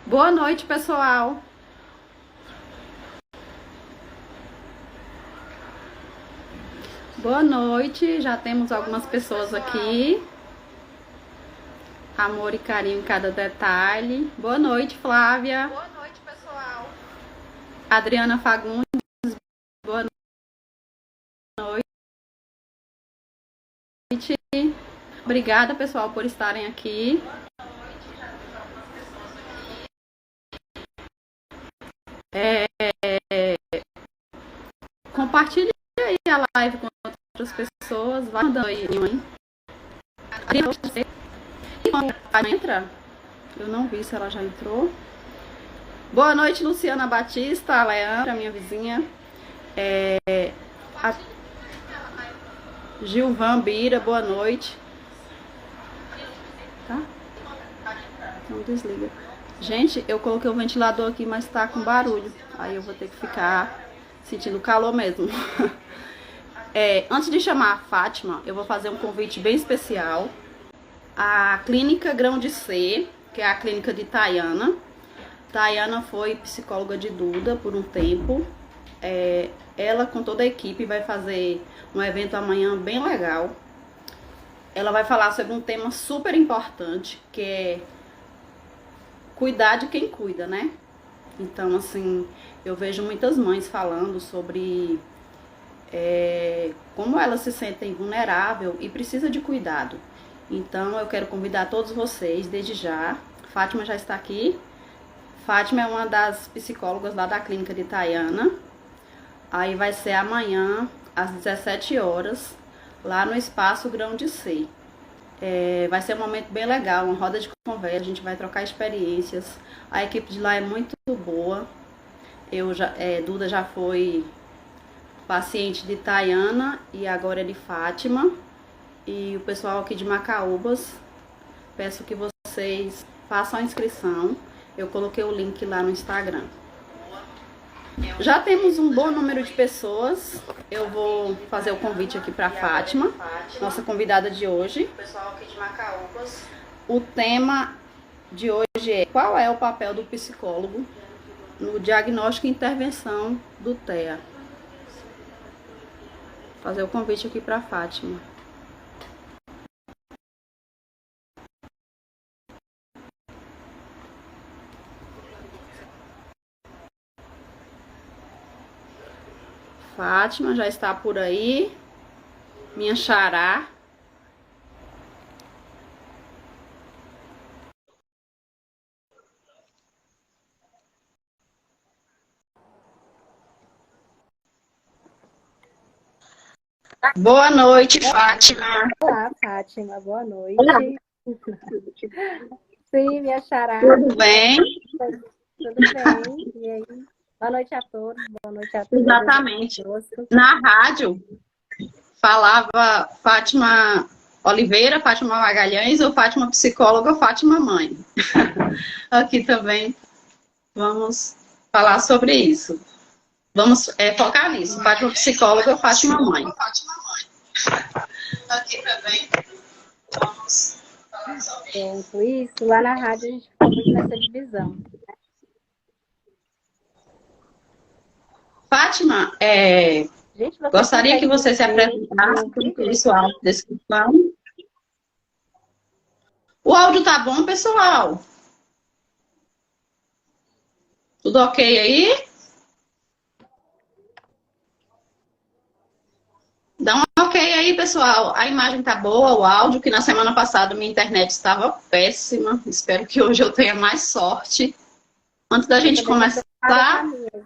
Boa noite, pessoal. Boa noite, já temos algumas pessoas aqui. Amor e carinho em cada detalhe. Boa noite, Flávia. Boa noite, pessoal. Adriana Fagundes, boa noite. Obrigada, pessoal, por estarem aqui. Compartilhe aí a live com outras pessoas. Vai mandando aí. Entra? Eu não vi se ela já entrou. Boa noite, Luciana Batista, a Leandra, minha vizinha. A Gilvan Bira, boa noite. Tá? Então desliga. Gente, eu coloquei o ventilador aqui, mas tá com barulho. Aí eu vou ter que ficar sentindo calor mesmo. Antes de chamar a Fátima, eu vou fazer um convite bem especial. A Clínica Grão de C, que é a clínica de Tayana. Tayana foi psicóloga de Duda por um tempo. Ela, com toda a equipe, vai fazer um evento amanhã bem legal. Ela vai falar sobre um tema super importante, que é cuidar de quem cuida, né? Então, assim, eu vejo muitas mães falando sobre como elas se sentem vulnerável e precisa de cuidado. Então, eu quero convidar todos vocês, desde já. Fátima já está aqui. Fátima é uma das psicólogas lá da clínica de Tayana. Aí vai ser amanhã, às 17 horas, lá no Espaço Grão de C. Vai ser um momento bem legal, uma roda de conversa, a gente vai trocar experiências. A equipe de lá é muito boa. Duda já foi paciente de Tayana e agora é de Fátima. E o pessoal aqui de Macaúbas, peço que vocês façam a inscrição. Eu coloquei o link lá no Instagram. Já temos um bom número de pessoas. Eu vou fazer o convite aqui para Fátima, nossa convidada de hoje. Pessoal aqui de Macaúbas. O tema de hoje é: qual é o papel do psicólogo no diagnóstico e intervenção do TEA? Vou fazer o convite aqui para Fátima. Fátima já está por aí. Minha xará. Boa noite, Fátima. Olá, Fátima. Boa noite. Sim, minha xará. Tudo bem? Tudo bem? E aí? Boa noite a todos. Boa noite a todos. Exatamente. Na rádio, falava Fátima Oliveira, Fátima Magalhães, ou Fátima psicóloga, ou Fátima mãe. Aqui também vamos falar sobre isso. Vamos focar nisso. Fátima psicóloga, Fátima mãe. Aqui também vamos falar sobre isso. Lá na rádio a gente ficou muito nessa divisão. Fátima, gente, gostaria que você se apresentasse com sua descrição. O áudio tá bom, pessoal? Tudo ok aí? Dá um ok aí, pessoal. A imagem tá boa, o áudio, que na semana passada minha internet estava péssima. Espero que hoje eu tenha mais sorte. Antes da gente começar,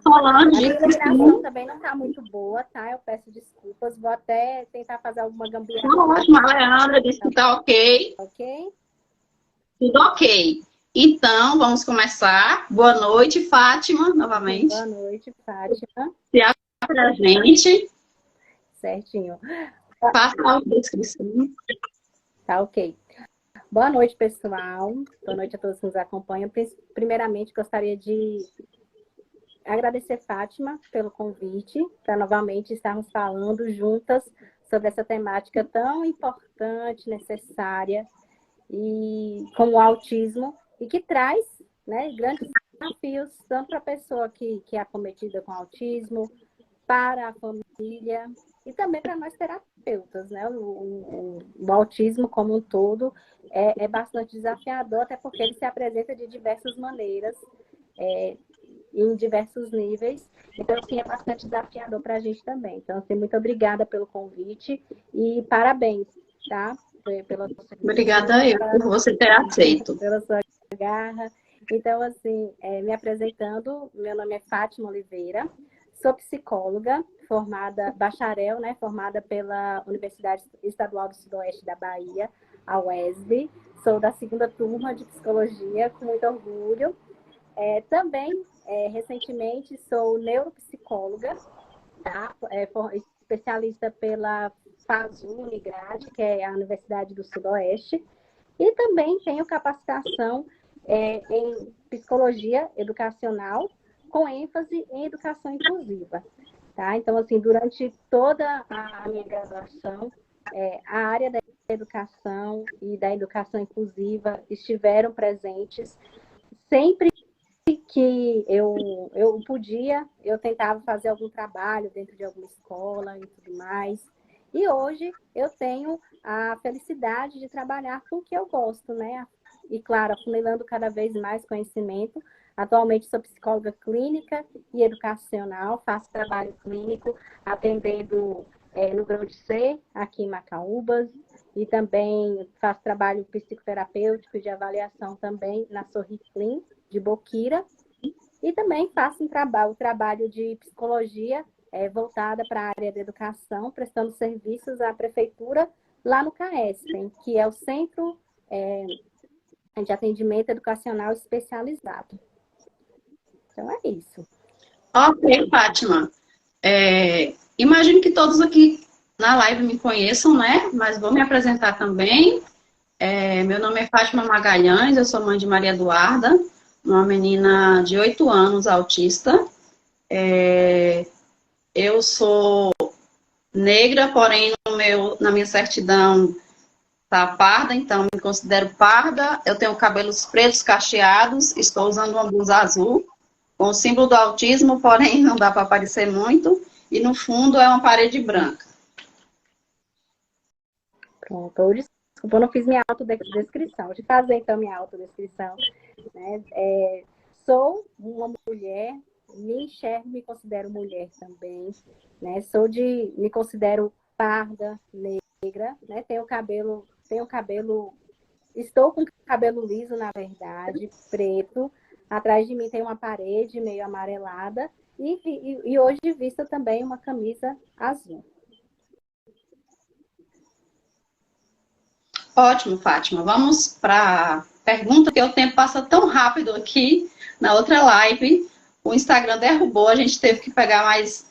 falando de... A iluminação também não tá muito boa, tá? Eu peço desculpas. Vou até tentar fazer alguma gambiarra. Tá ótimo, a Leandra disse que tá ok. Ok? Tudo ok. Então, vamos começar. Boa noite, Fátima, novamente. Boa noite, Fátima. Se abre pra gente. Certinho. Faça a descrição. Tá ok. Boa noite, pessoal. Boa noite a todos que nos acompanham. Primeiramente, gostaria de agradecer Fátima pelo convite, para novamente estarmos falando juntas sobre essa temática tão importante, necessária, e como o autismo, e que traz né? Grandes desafios, tanto para a pessoa que é acometida com autismo, para a família e também para nós terapeutas, né? O autismo como um todo é bastante desafiador, até porque ele se apresenta de diversas maneiras, em diversos níveis. Então, assim, é bastante desafiador para a gente também. Então, assim, muito obrigada pelo convite e parabéns, tá? Pela sua Obrigada eu por você ter aceito. pela sua garra. Então, assim, me apresentando, meu nome é Fátima Oliveira, sou psicóloga, formada, bacharel, né, formada pela Universidade Estadual do Sudoeste da Bahia, a UESB. Sou da segunda turma de psicologia, com muito orgulho. Também, recentemente, sou neuropsicóloga, tá? Especialista pela FASU Unigrade, que é a Universidade do Sudoeste, e também tenho capacitação em psicologia educacional, com ênfase em educação inclusiva. Tá? Então, assim, durante toda a minha graduação, a área da educação e da educação inclusiva estiveram presentes. Sempre que eu podia, eu tentava fazer algum trabalho dentro de alguma escola e tudo mais. E hoje eu tenho a felicidade de trabalhar com o que eu gosto, né? E, claro, afunilando cada vez mais conhecimento. Atualmente sou psicóloga clínica e educacional, faço trabalho clínico atendendo no Grão de C, aqui em Macaúbas, e também faço trabalho psicoterapêutico de avaliação também na Sorriclin, de Boquira, e também faço o trabalho de psicologia voltada para a área da educação, prestando serviços à prefeitura lá no CAESPEN, que é o Centro de Atendimento Educacional Especializado. Então é isso. Ok, Fátima. Imagino que todos aqui na live me conheçam, né? Mas vou me apresentar também. Meu nome é Fátima Magalhães, eu sou mãe de Maria Eduarda, uma menina de 8 anos, autista. Eu sou negra, porém na minha certidão tá parda, então me considero parda. Eu tenho cabelos pretos cacheados, estou usando uma blusa azul, com o símbolo do autismo, porém não dá para aparecer muito. E no fundo é uma parede branca. Pronto. Desculpa, eu não fiz minha autodescrição. Vou te fazer, então, minha autodescrição. Né? Sou uma mulher, me enxergo, me considero mulher também. Né? Me considero parda, negra, né? Tenho cabelo, estou com cabelo liso, na verdade, preto. Atrás de mim tem uma parede meio amarelada. E hoje visto também uma camisa azul. Ótimo, Fátima. Vamos para a pergunta, que o tempo passa tão rápido aqui. Na outra live, o Instagram derrubou, a gente teve que pegar mais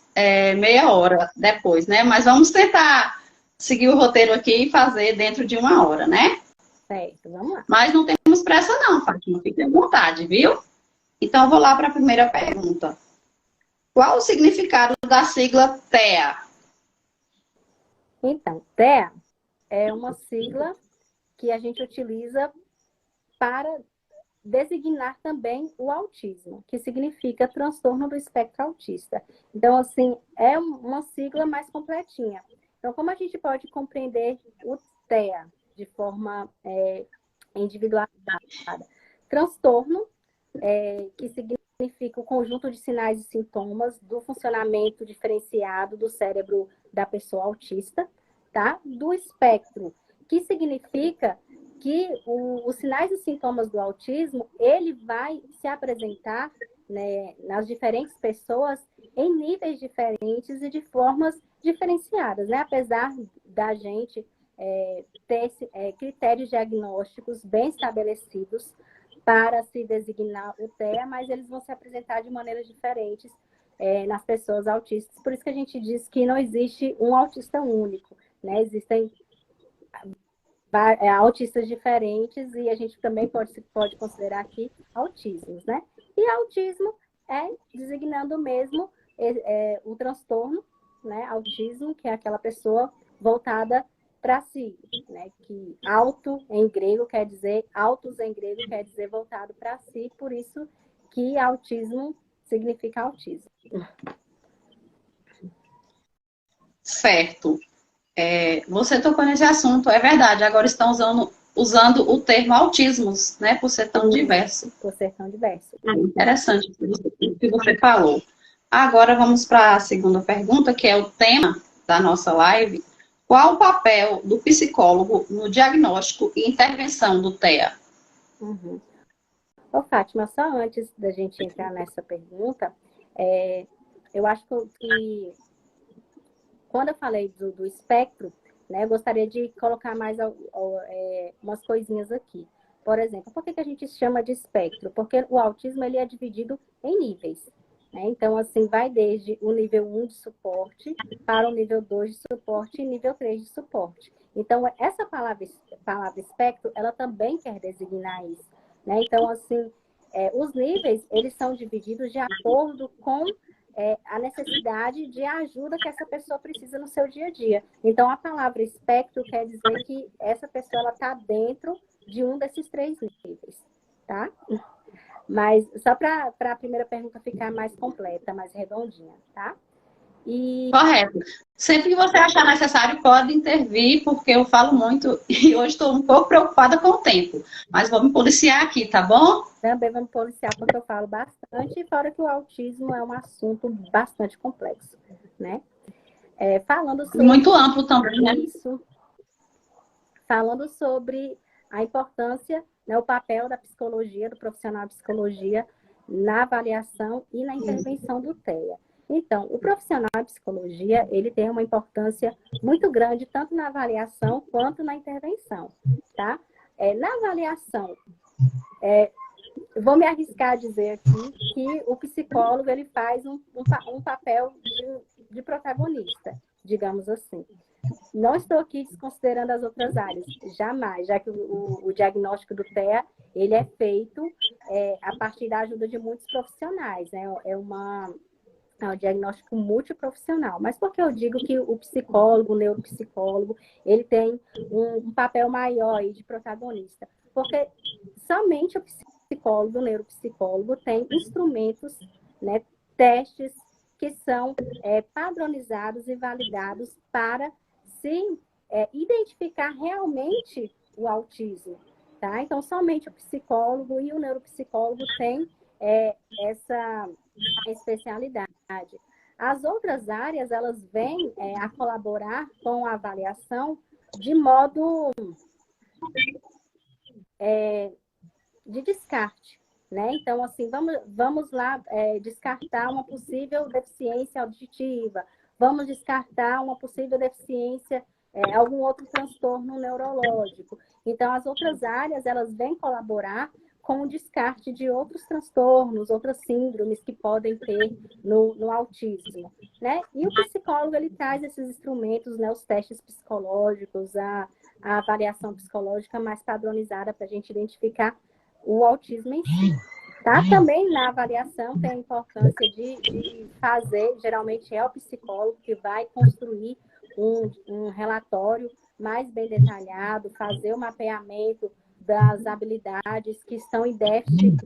meia hora depois, né? Mas vamos tentar seguir o roteiro aqui e fazer dentro de 1 hora, né? Certo, vamos lá. Mas não temos pressa não, Fátima. Fique à vontade, viu? Então, eu vou lá para a primeira pergunta. Qual o significado da sigla TEA? Então, TEA é uma sigla que a gente utiliza para designar também o autismo, que significa transtorno do espectro autista. Então, assim, é uma sigla mais completinha. Então, como a gente pode compreender o TEA de forma individualizada? Transtorno, que significa o conjunto de sinais e sintomas do funcionamento diferenciado do cérebro da pessoa autista, tá? Do espectro, que significa que os sinais e sintomas do autismo, ele vai se apresentar, né, nas diferentes pessoas em níveis diferentes e de formas diferenciadas, né? Apesar da gente ter critérios diagnósticos bem estabelecidos para se designar o TEA, mas eles vão se apresentar de maneiras diferentes nas pessoas autistas. Por isso que a gente diz que não existe um autista único, né? Existem autistas diferentes e a gente também pode considerar aqui autismos, né? E autismo é designando mesmo o transtorno, né? Autismo, que é aquela pessoa voltada para si, né? Que auto em grego quer dizer, autos em grego quer dizer voltado para si, por isso que autismo significa autismo. Certo. Você tocou nesse assunto, é verdade. Agora estão usando o termo autismos, né? Por ser tão diverso. Por ser tão diverso. Interessante o que você falou. Agora vamos para a segunda pergunta, que é o tema da nossa live. Qual o papel do psicólogo no diagnóstico e intervenção do TEA? Ô, Fátima, só antes da gente entrar nessa pergunta, eu acho que quando eu falei do espectro, né, eu gostaria de colocar mais umas coisinhas aqui. Por exemplo, por que a gente chama de espectro? Porque o autismo ele é dividido em níveis. Né? Então, assim, vai desde o nível 1 de suporte para o nível 2 de suporte e nível 3 de suporte. Então, essa palavra espectro, ela também quer designar isso. Né? Então, assim, os níveis, eles são divididos de acordo com a necessidade de ajuda que essa pessoa precisa no seu dia a dia. Então, a palavra espectro quer dizer que essa pessoa está dentro de um desses 3 níveis, tá? Mas só para a primeira pergunta ficar mais completa, mais redondinha, tá? Correto. Sempre que você achar necessário, pode intervir, porque eu falo muito e hoje estou um pouco preocupada com o tempo. Mas vou me policiar aqui, tá bom? Também vou me policiar, porque eu falo bastante, fora que o autismo é um assunto bastante complexo, né? Falando sobre... Muito amplo também, né? Isso. Falando sobre a importância, né, o papel da psicologia, do profissional de psicologia, na avaliação e na intervenção do TEA. Então, o profissional de psicologia, ele tem uma importância muito grande, tanto na avaliação quanto na intervenção, tá? Na avaliação, eu vou me arriscar a dizer aqui que o psicólogo, ele faz um papel de protagonista, digamos assim. Não estou aqui desconsiderando as outras áreas, jamais, já que o diagnóstico do TEA, ele é feito a partir da ajuda de muitos profissionais, né? É um diagnóstico multiprofissional. Mas por que eu digo que o psicólogo, o neuropsicólogo, ele tem um papel maior aí de protagonista? Porque somente o psicólogo, o neuropsicólogo, tem instrumentos, né, testes que são padronizados e validados para se identificar realmente o autismo. Tá? Então, somente o psicólogo e o neuropsicólogo têm essa especialidade. As outras áreas, elas vêm a colaborar com a avaliação de modo de descarte. Né? Então, assim, vamos lá descartar uma possível deficiência auditiva, vamos descartar uma possível deficiência, algum outro transtorno neurológico. Então, as outras áreas, elas vêm colaborar com o descarte de outros transtornos, outras síndromes que podem ter no autismo. Né? E o psicólogo, ele traz esses instrumentos, né, os testes psicológicos, a avaliação psicológica mais padronizada para a gente identificar o autismo em si. Tá? Também na avaliação tem a importância de fazer, geralmente é o psicólogo que vai construir um relatório mais bem detalhado, fazer o mapeamento das habilidades que estão em déficit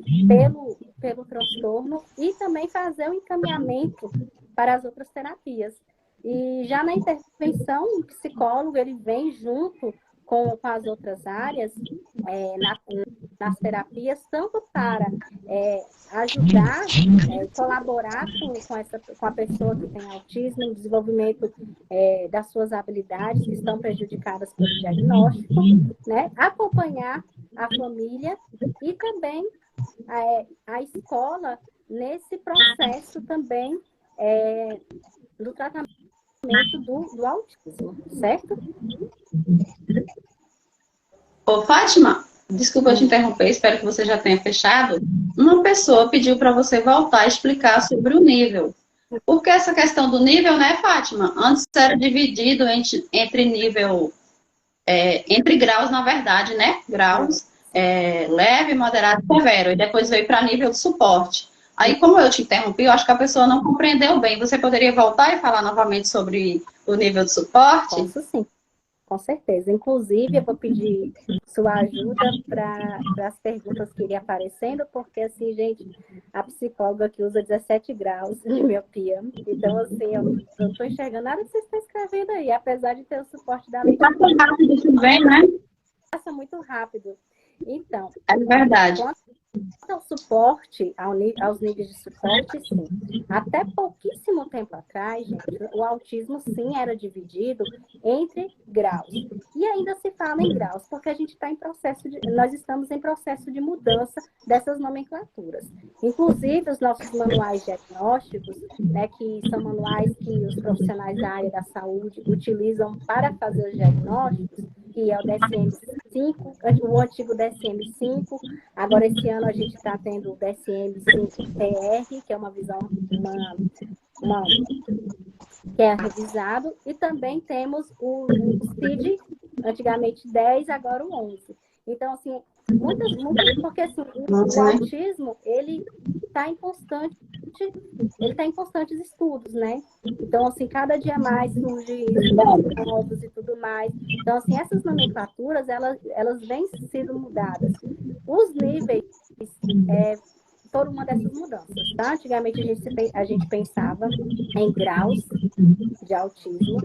pelo transtorno e também fazer o encaminhamento para as outras terapias. E já na intervenção, o psicólogo ele vem junto com as outras áreas nas terapias, tanto para ajudar, colaborar com a pessoa que tem autismo, no desenvolvimento das suas habilidades que estão prejudicadas pelo diagnóstico, né? Acompanhar a família e também a escola nesse processo também do tratamento do autismo, certo? Ô, Fátima, desculpa te interromper, espero que você já tenha fechado. Uma pessoa pediu para você voltar a explicar sobre o nível. Porque essa questão do nível, né, Fátima? Antes era dividido entre nível, entre graus, na verdade, né? Graus leve, moderado e severo. E depois veio para nível de suporte. Aí, como eu te interrompi, eu acho que a pessoa não compreendeu bem. Você poderia voltar e falar novamente sobre o nível de suporte? Posso sim. Com certeza. Inclusive, eu vou pedir sua ajuda para as perguntas que irem aparecendo, porque, assim, gente, a psicóloga que usa 17 graus de miopia. Então, assim, eu não estou enxergando nada que você está escrevendo aí, apesar de ter o suporte da lente. Passa rápido também, né? Passa muito rápido. Então, É verdade. ao suporte, aos níveis de suporte, sim. Até pouquíssimo tempo atrás, gente, o autismo, sim, era dividido entre graus. E ainda se fala em graus, porque a gente está em processo nós estamos em processo de mudança dessas nomenclaturas. Inclusive, os nossos manuais diagnósticos, né, que são manuais que os profissionais da área da saúde utilizam para fazer os diagnósticos, que é o DSM-5, o antigo DSM-5. Agora, esse ano, a gente está tendo o DSM-5-TR, que é uma visão, que é revisado, e também temos o CID, antigamente 10, agora o 11. Então, assim, muitas, porque assim, o autismo, ele está em constantes estudos, né? Então, assim, cada dia mais surge estudos novos e tudo mais. Então, assim, essas nomenclaturas, elas vêm sendo mudadas. Os níveis foram uma dessas mudanças, tá? Antigamente a gente pensava em graus de autismo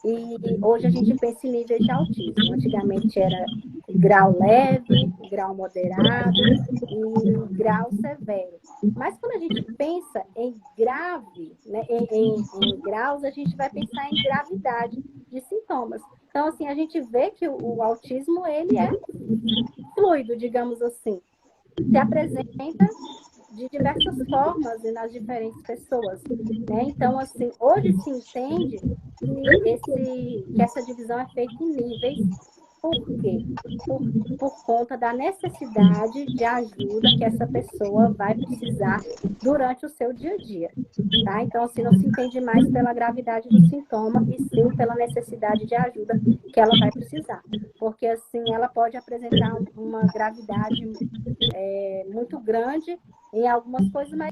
e hoje a gente pensa em níveis de autismo. Antigamente era grau leve, grau moderado e grau severo. Mas quando a gente pensa em grave, né, em graus, a gente vai pensar em gravidade de sintomas. Então, assim, a gente vê que o autismo, ele é fluido, digamos assim. Se apresenta de diversas formas e nas diferentes pessoas, né? Então, assim, hoje se entende que essa divisão é feita em níveis. Por quê? Por conta da necessidade de ajuda que essa pessoa vai precisar durante o seu dia a dia, tá? Então, assim, não se entende mais pela gravidade do sintoma e sim pela necessidade de ajuda que ela vai precisar. Porque, assim, ela pode apresentar uma gravidade muito grande em algumas coisas, mas,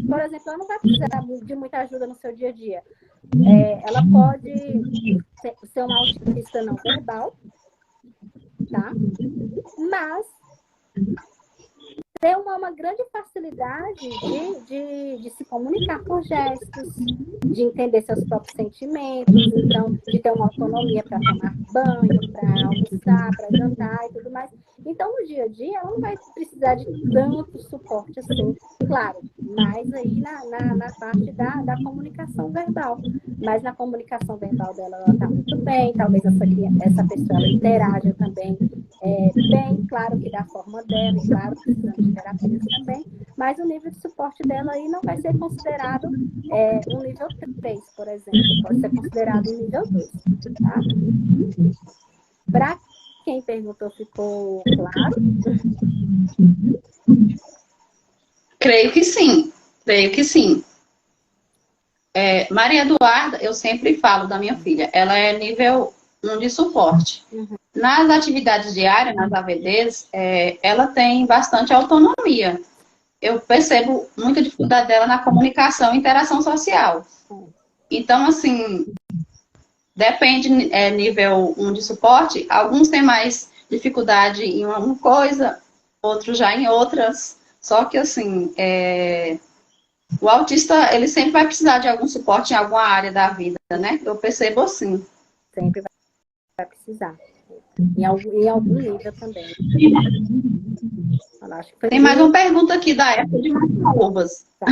por exemplo, ela não vai precisar de muita ajuda no seu dia a dia. Ela pode ser uma autista não verbal, tá? Mas ter uma grande facilidade de se comunicar por gestos, de entender seus próprios sentimentos, então, de ter uma autonomia para tomar banho, para almoçar, para jantar e tudo mais. Então, no dia a dia, ela não vai precisar de tanto suporte assim, claro, mas aí na parte da comunicação verbal. Mas na comunicação verbal dela, ela está muito bem, talvez essa pessoa ela interaja também bem, claro que da forma dela, e claro, precisando de terapias também, mas o nível de suporte dela aí não vai ser considerado um nível 3, por exemplo, pode ser considerado um nível 2, tá? Para quem perguntou, ficou claro? Creio que sim, creio que sim. Maria Eduarda, eu sempre falo da minha filha, ela é nível 1 de suporte. Uhum. Nas atividades diárias, nas AVDs, ela tem bastante autonomia. Eu percebo muita dificuldade dela na comunicação e interação social. Então, assim, depende, nível 1 de suporte, alguns têm mais dificuldade em uma coisa, outros já em outras. Só que, assim, o autista, ele sempre vai precisar de algum suporte em alguma área da vida, né? Eu percebo assim. Sempre vai precisar. Em algum nível também. Tem mais uma pergunta aqui da época de Macovas. Tá.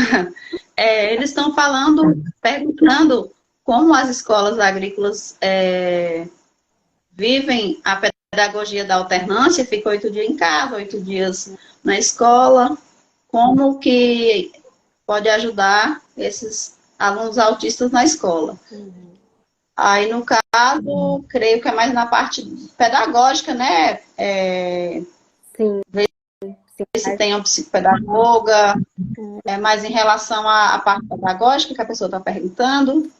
Eles estão perguntando como as escolas agrícolas vivem a pedagogia da alternância, fica 8 dias em casa, 8 dias na escola. Como que pode ajudar esses alunos autistas na escola? Uhum. Aí, no caso, creio que é mais na parte pedagógica, né? Sim. Ver se tem uma psicopedagoga, mais em relação à parte pedagógica que a pessoa está perguntando.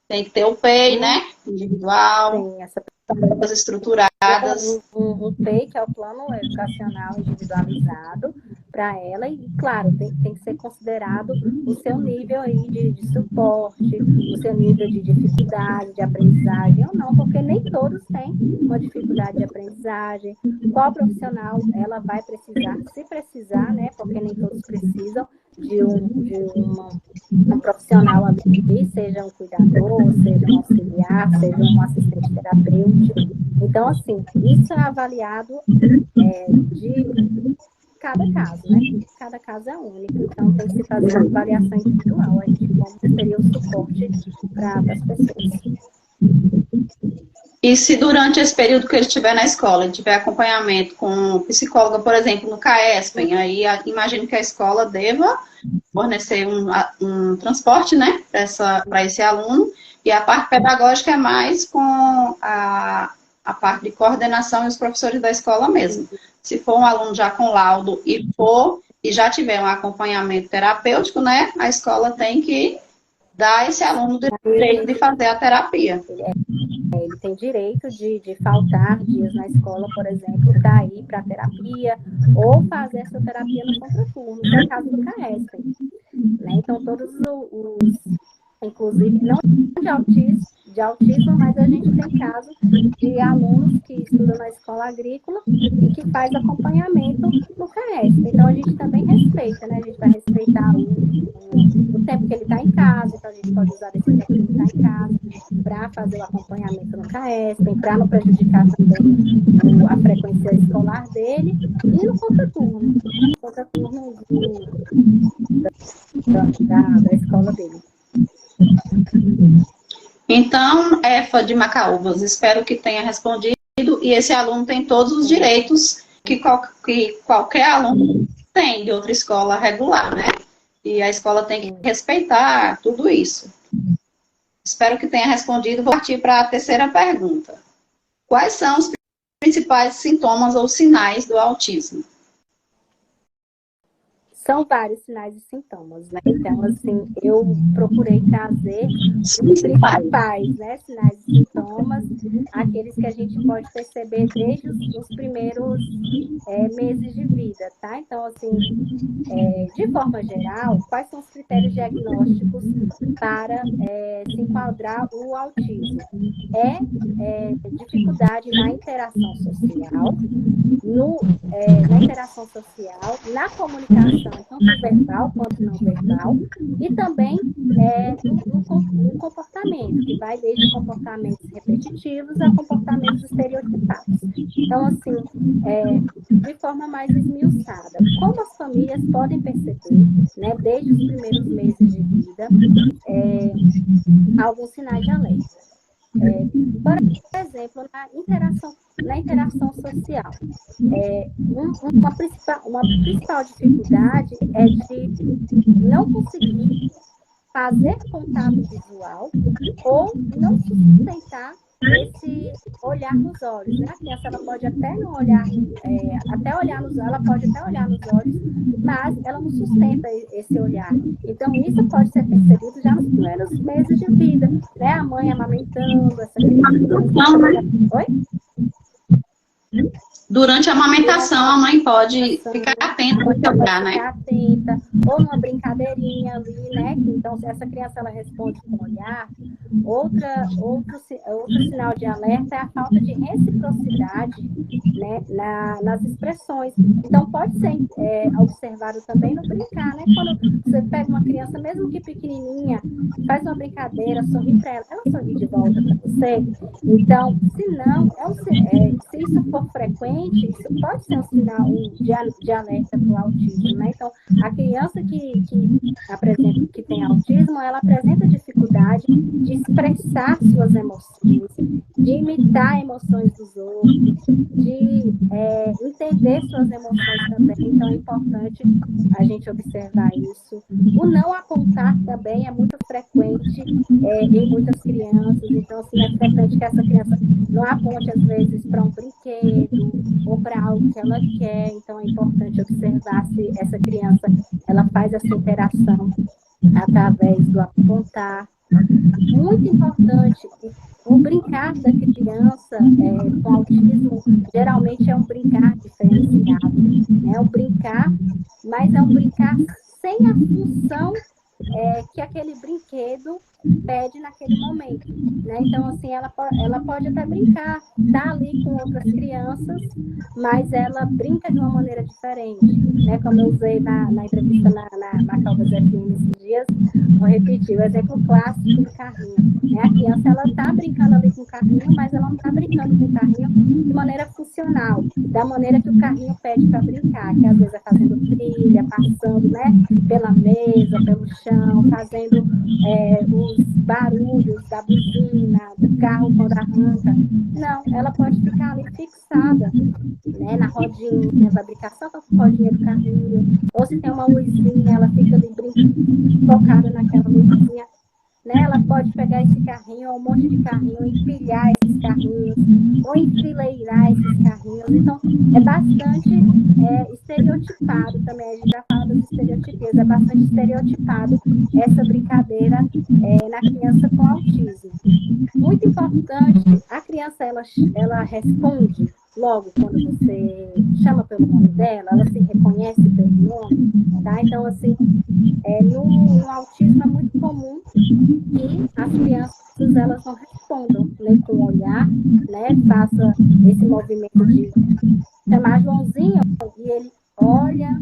Tem que ter o PEI, né? Individual. Sim, essa coisas estruturadas. Um PEI, que é o Plano Educacional Individualizado, para ela, e claro, tem que ser considerado o seu nível aí de suporte, o seu nível de dificuldade, de aprendizagem ou não, porque nem todos têm uma dificuldade de aprendizagem. Qual profissional ela vai precisar, se precisar, né? Porque nem todos precisam de um profissional ali, seja um cuidador, seja um auxiliar, seja um assistente terapêutico. Então, assim, isso é avaliado de cada caso, né? Cada caso é único, então tem que se fazer uma avaliação individual aí de como seria o suporte para as pessoas. E se durante esse período que ele estiver na escola, ele tiver acompanhamento com psicóloga, por exemplo, no CAESP, aí imagino que a escola deva fornecer um transporte, né, para esse aluno, e a parte pedagógica é mais com a parte de coordenação e os professores da escola mesmo. Se for um aluno já com laudo e já tiver um acompanhamento terapêutico, né, a escola tem que dar a esse aluno o direito de fazer a terapia. Ele tem direito de faltar dias na escola, por exemplo, para ir para a terapia ou fazer essa terapia no contraturno, que é o caso do CAESP. Né? Então, todos inclusive, não de autismo, mas a gente tem casos de alunos que estudam na escola agrícola e que faz acompanhamento no CAESP. Então, a gente também respeita, né? A gente vai respeitar o tempo que ele está em casa, então a gente pode usar esse tempo que ele está em casa para fazer o acompanhamento no CAESP, para não prejudicar também a frequência escolar dele, e no contraturno da escola dele. Então, EFA de Macaúbas, espero que tenha respondido, e esse aluno tem todos os direitos que qualquer aluno tem de outra escola regular, né? E a escola tem que respeitar tudo isso. Espero que tenha respondido. Vou partir para a terceira pergunta. Quais são os principais sintomas ou sinais do autismo? São vários sinais e sintomas, né? Então, assim, eu procurei trazer os principais, né, sinais e sintomas, aqueles que a gente pode perceber desde os primeiros meses de vida, tá? Então, assim, de forma geral, quais são os critérios diagnósticos para se enquadrar o autismo? Dificuldade na interação social, na interação social, na comunicação, tanto verbal quanto não verbal, e também no comportamento, que vai desde comportamentos repetitivos a comportamentos estereotipados. Então, assim, de forma mais esmiuçada, como as famílias podem perceber, né, desde os primeiros meses de vida, alguns sinais de alerta. Por exemplo, na interação social. Uma principal dificuldade é de não conseguir fazer contato visual ou não sustentar esse olhar nos olhos, né? A criança ela pode até não olhar, ela pode até olhar nos olhos, mas ela não sustenta esse olhar. Então, isso pode ser percebido já nos primeiros meses de vida, né? A mãe amamentando, essa criança. Oi? Durante a amamentação, a mãe pode ficar atenta ao seu olhar, né? Ficar atenta, ou numa brincadeirinha ali, né? Então, se essa criança ela responde com o olhar, outro sinal de alerta é a falta de reciprocidade, né, nas expressões. Então, pode ser observado também no brincar, né? Quando você pega uma criança, mesmo que pequenininha, faz uma brincadeira, sorri para ela, ela sorri de volta para você. Então, se isso for frequente, isso pode ser um sinal de alerta para o autismo, né? Então, a criança que tem autismo, ela apresenta dificuldade de expressar suas emoções, de imitar emoções dos outros, de entender suas emoções também. Então, é importante a gente observar isso. O não apontar também é muito frequente em muitas crianças. Então, assim, é frequente que essa criança não aponte, às vezes, para um brinquedo ou para algo que ela quer. Então, é importante observar se essa criança ela faz essa interação através do apontar. Muito importante, o brincar da criança com autismo geralmente é um brincar diferenciado, né? O brincar mas é um brincar sem a função que aquele brinquedo pede naquele momento, né? Então, assim, ela pode até brincar, tá ali com outras crianças, mas ela brinca de uma maneira diferente, né? Como eu usei na entrevista na Caldas FM esses dias, vou repetir, o exemplo clássico do carrinho, né? A criança, ela tá brincando ali com o carrinho, mas ela não tá brincando com o carrinho de maneira funcional, da maneira que o carrinho pede para brincar, que às vezes é fazendo trilha, passando, né, pela mesa, pelo chão, fazendo os barulhos da buzina, do carro quando arranca. Não, ela pode ficar ali fixada, né, na rodinha, vai brincar só com a rodinha do carrinho, ou se tem uma luzinha, ela fica ali focada naquela luzinha. Né? Ela pode pegar esse carrinho, ou um monte de carrinho, empilhar esses carrinhos, ou enfileirar esses carrinhos. Então, é bastante estereotipado também. A gente já fala dos estereotipos, é bastante estereotipado essa brincadeira na criança com autismo. Muito importante, a criança, ela responde logo quando você chama pelo nome dela, ela se reconhece pelo nome, tá? Então, assim, no autismo é muito comum que as crianças, elas não respondam, né, com o olhar, né, faça esse movimento de chamar Joãozinho, e ele olha,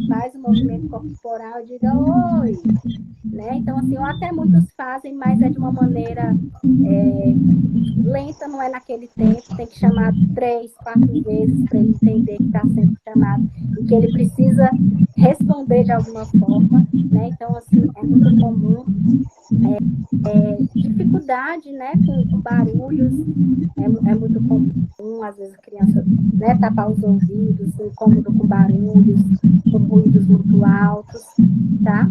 faz o movimento corporal e diga oi, né? Então, assim, ou até muitos fazem, mas é de uma maneira lenta, não é naquele tempo, tem que chamar 3, 4 vezes para ele entender que está sendo chamado e que ele precisa responder de alguma forma, né? Então, assim, é muito comum. Dificuldade, né, com barulhos, é muito comum, às vezes a criança, né, tapar os ouvidos, incômodo com barulhos, com ruídos muito altos, tá?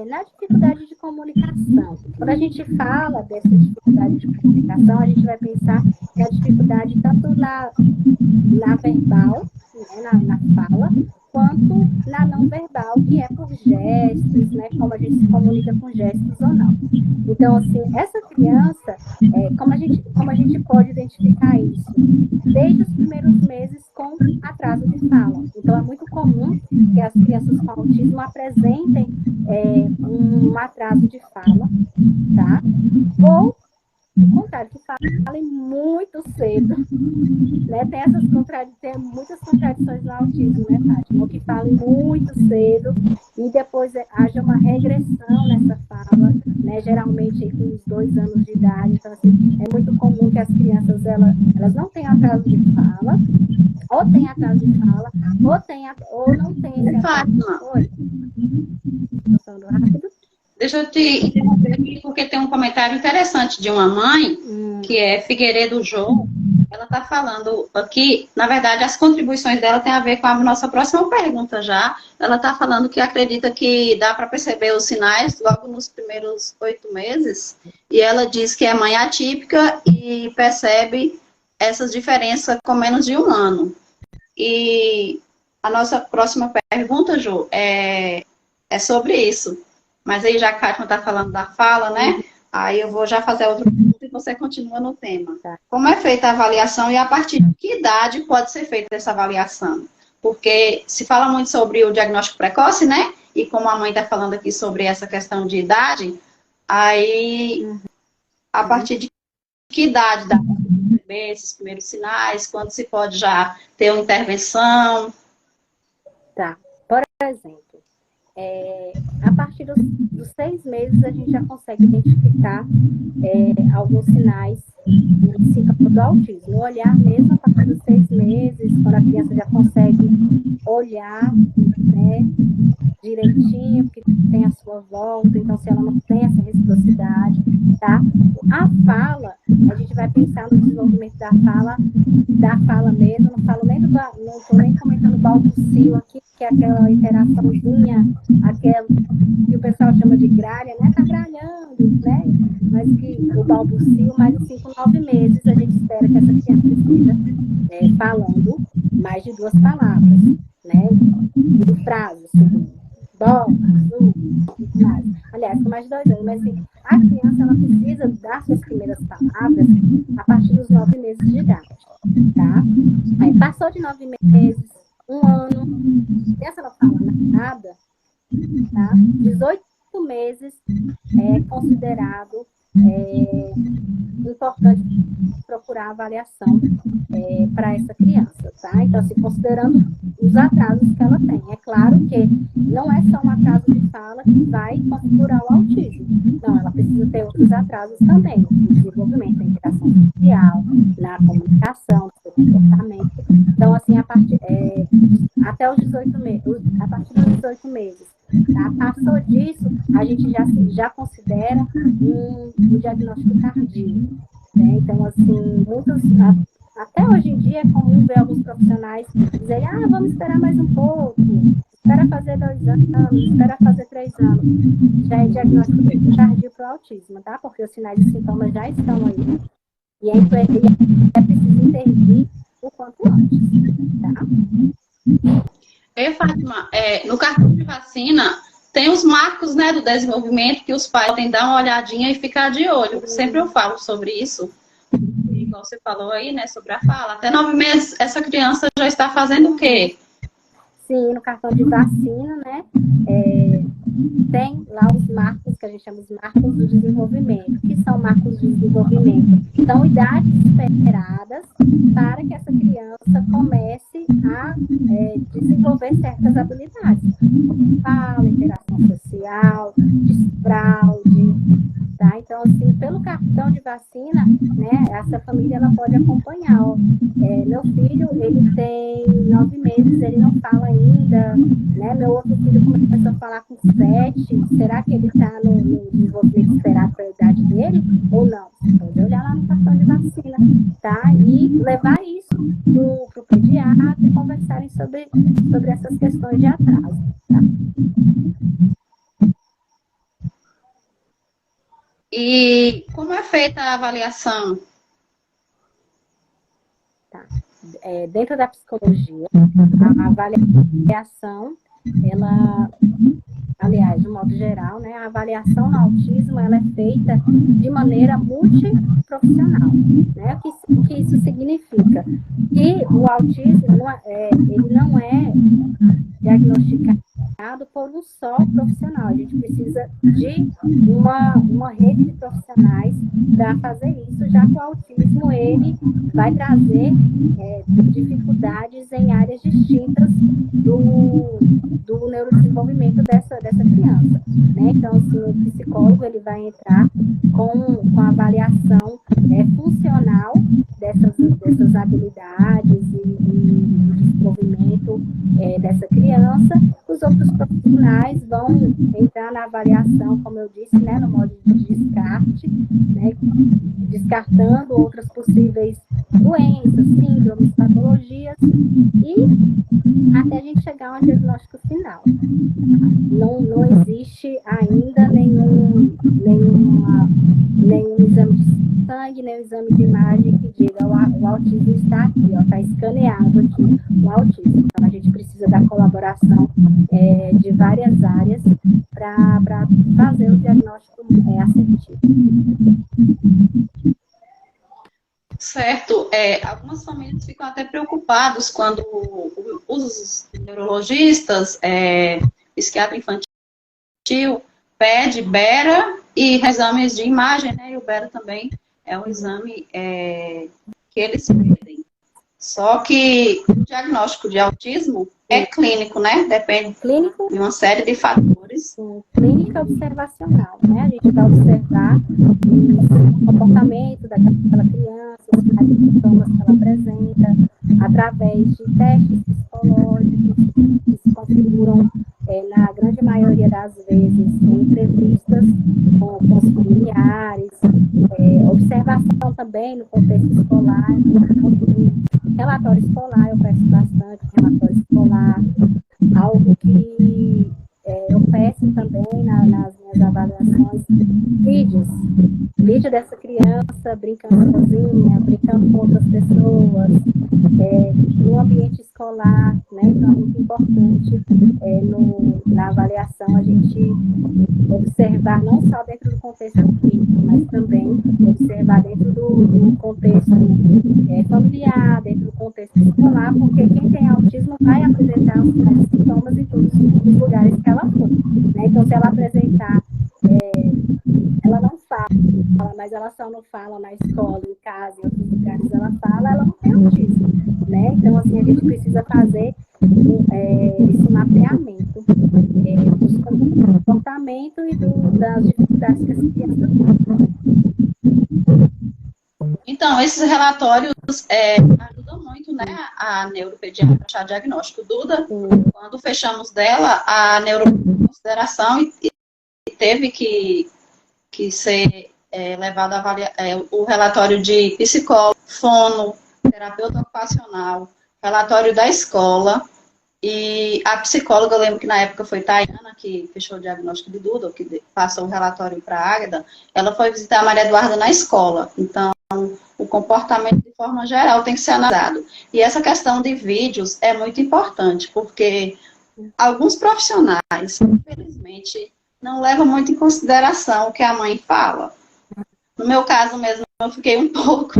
Na dificuldade de comunicação. Quando a gente fala dessa dificuldade de comunicação, a gente vai pensar que a dificuldade tanto na verbal, né, na fala, quanto na não verbal, que é por gestos, né, como a gente se comunica com gestos ou não. Então, assim, essa criança, como a gente pode identificar isso? Desde os primeiros meses com atraso de fala. Então, é muito comum que as crianças com autismo apresentem um atraso de fala, tá? Ou o contrário, que falem muito cedo, né? Tem muitas contradições no autismo, né, Fátima? Que falem muito cedo e depois haja uma regressão nessa fala, né? Geralmente com uns 2 anos de idade. Então, assim, é muito comum que as crianças, elas não tenham atraso de fala, ou tem atraso de fala, ou não tem esse atraso. Oi? Estou falando rápido? Deixa eu te interromper aqui, porque tem um comentário interessante de uma mãe, que é Figueiredo Jô. Ela está falando aqui, na verdade, as contribuições dela têm a ver com a nossa próxima pergunta já. Ela está falando que acredita que dá para perceber os sinais logo nos primeiros 8 meses. E ela diz que é mãe atípica e percebe essas diferenças com menos de 1 ano. E a nossa próxima pergunta, Jô, é sobre isso. Mas aí já a Kátia está falando da fala, né? Aí eu vou já fazer outra pergunta e você continua no tema. Tá. Como é feita a avaliação e a partir de que idade pode ser feita essa avaliação? Porque se fala muito sobre o diagnóstico precoce, né? E como a mãe está falando aqui sobre essa questão de idade, aí a partir de que idade dá para perceber esses primeiros sinais? Quando se pode já ter uma intervenção? Tá. Por exemplo, a partir dos 6 meses, a gente já consegue identificar alguns sinais de sintoma do autismo. O olhar mesmo, a partir dos 6 meses, quando a criança já consegue olhar, né, direitinho, que tem a sua volta, então se ela não tem essa reciprocidade, tá? A fala, a gente vai pensar no desenvolvimento da fala mesmo, não estou nem comentando balbucio aqui, que é aquela interaçãozinha, aquela que o pessoal chama de gralha, né? Tá gralhando, né? Mas que o balbucio, mas assim, com 9 meses, a gente espera que essa criança esteja falando mais de 2 palavras, né? De frases, assim, bola, azul, frase. Aliás, com mais de 2 anos, mas assim, a criança, ela precisa dar suas primeiras palavras a partir dos 9 meses de idade, tá? Aí passou de 9 meses, 1 ano, a criança não fala nada, tá? 18 meses é considerado importante procurar avaliação para essa criança, tá? Então, assim, considerando os atrasos que ela tem. É claro que não é só um atraso de fala que vai configurar o autismo. Não, ela precisa ter outros atrasos também, no desenvolvimento, na interação social, na comunicação, no seu comportamento. Então, assim, até os 18 meses, a partir dos 18 meses, tá? Passou disso, a gente já considera um diagnóstico tardio. Né? Então, assim, até hoje em dia é comum ver alguns profissionais dizerem, vamos esperar mais um pouco, espera fazer 2 anos, espera fazer 3 anos. Já é diagnóstico tardio para o autismo, tá? Porque os sinais e sintomas já estão aí. E é preciso intervir o quanto antes, tá? Fátima, no cartão de vacina tem os marcos, né, do desenvolvimento que os pais podem dar uma olhadinha e ficar de olho. Sempre eu falo sobre isso. Igual você falou aí, né, sobre a fala. Até 9 meses, essa criança já está fazendo o quê? Sim, no cartão de vacina, né, tem lá os marcos, que a gente chama de marcos do desenvolvimento. Que são marcos de desenvolvimento? São idades esperadas para que essa criança comece a desenvolver certas habilidades. Fala, interação social, fraude, tá? Então, assim, pelo cartão de vacina, né, essa família ela pode acompanhar. Meu filho, ele tem 9 meses, ele não fala ainda, né? Meu outro filho começou a falar com 7. Será que ele está no desenvolvimento esperado para a idade dele ou não? Pode olhar lá no cartão de vacina, tá? E levar isso para o pediatra e conversarem sobre essas questões de atraso, tá? E como é feita a avaliação? Tá. Dentro da psicologia, a avaliação, aliás, de modo geral, né, a avaliação no autismo ela é feita de maneira multiprofissional. Né? O que isso significa? Que o autismo ele não é diagnosticado por um só profissional. A gente precisa de uma rede de profissionais para fazer isso, já que o autismo ele vai trazer dificuldades em áreas distintas do neurodesenvolvimento dessa criança. Né? Então, assim, o psicólogo ele vai entrar com a avaliação funcional dessas habilidades e desenvolvimento dessa criança. Os outros profissionais vão entrar na avaliação, como eu disse, né, no modo de descarte, né, descartando outras possíveis doenças, síndromes, patologias, e até a gente chegar a um diagnóstico final. Não existe ainda nenhum exame de sangue, nem exame de imagem que diga o autismo está aqui, está escaneado aqui o autismo. Então, a gente precisa da colaboração de várias áreas para fazer o diagnóstico assertivo. Certo. Algumas famílias ficam até preocupadas quando os neurologistas, psiquiatra infantil, pede BERA e exames de imagem, né? E o BERA também é um exame que eles pedem. Só que o diagnóstico de autismo é clínico, né? Depende de uma série de fatores. Sim, clínica observacional, né? A gente vai observar o comportamento daquela criança, os sintomas que ela apresenta, através de testes psicológicos que se configuram, na grande maioria das vezes, em entrevistas com os familiares, observação também no contexto escolar, relatório escolar, eu peço bastante relatório escolar, algo que eu peço também nas minhas avaliações, vídeo dessa criança brincando sozinha, brincando com outras pessoas, no ambiente escolar, né? Então é muito importante na avaliação a gente observar não só dentro do contexto clínico, mas também observar dentro do contexto familiar, dentro do contexto escolar, porque quem tem autismo vai apresentar os sintomas em todos os lugares que ela for. Né? Então, se ela apresentar, ela não fala, mas ela só não fala na escola, em casa, em outros lugares ela fala, ela não tem autismo. Né? Então, assim, a gente precisa fazer esse mapeamento do comportamento e das dificuldades que as crianças têm. Então, esses relatórios ajudam muito, né, a neuropediatra a achar diagnóstico. Duda, quando fechamos dela, a neuroconsideração e teve que ser levado a o relatório de psicólogo, fono, terapeuta ocupacional, relatório da escola, e a psicóloga, eu lembro que na época foi Tayana, que fechou o diagnóstico de Duda, que passou o relatório para a Águeda, ela foi visitar a Maria Eduarda na escola. Então, o comportamento, de forma geral, tem que ser analisado. E essa questão de vídeos é muito importante, porque alguns profissionais, infelizmente, não levam muito em consideração o que a mãe fala. No meu caso mesmo, eu fiquei um pouco...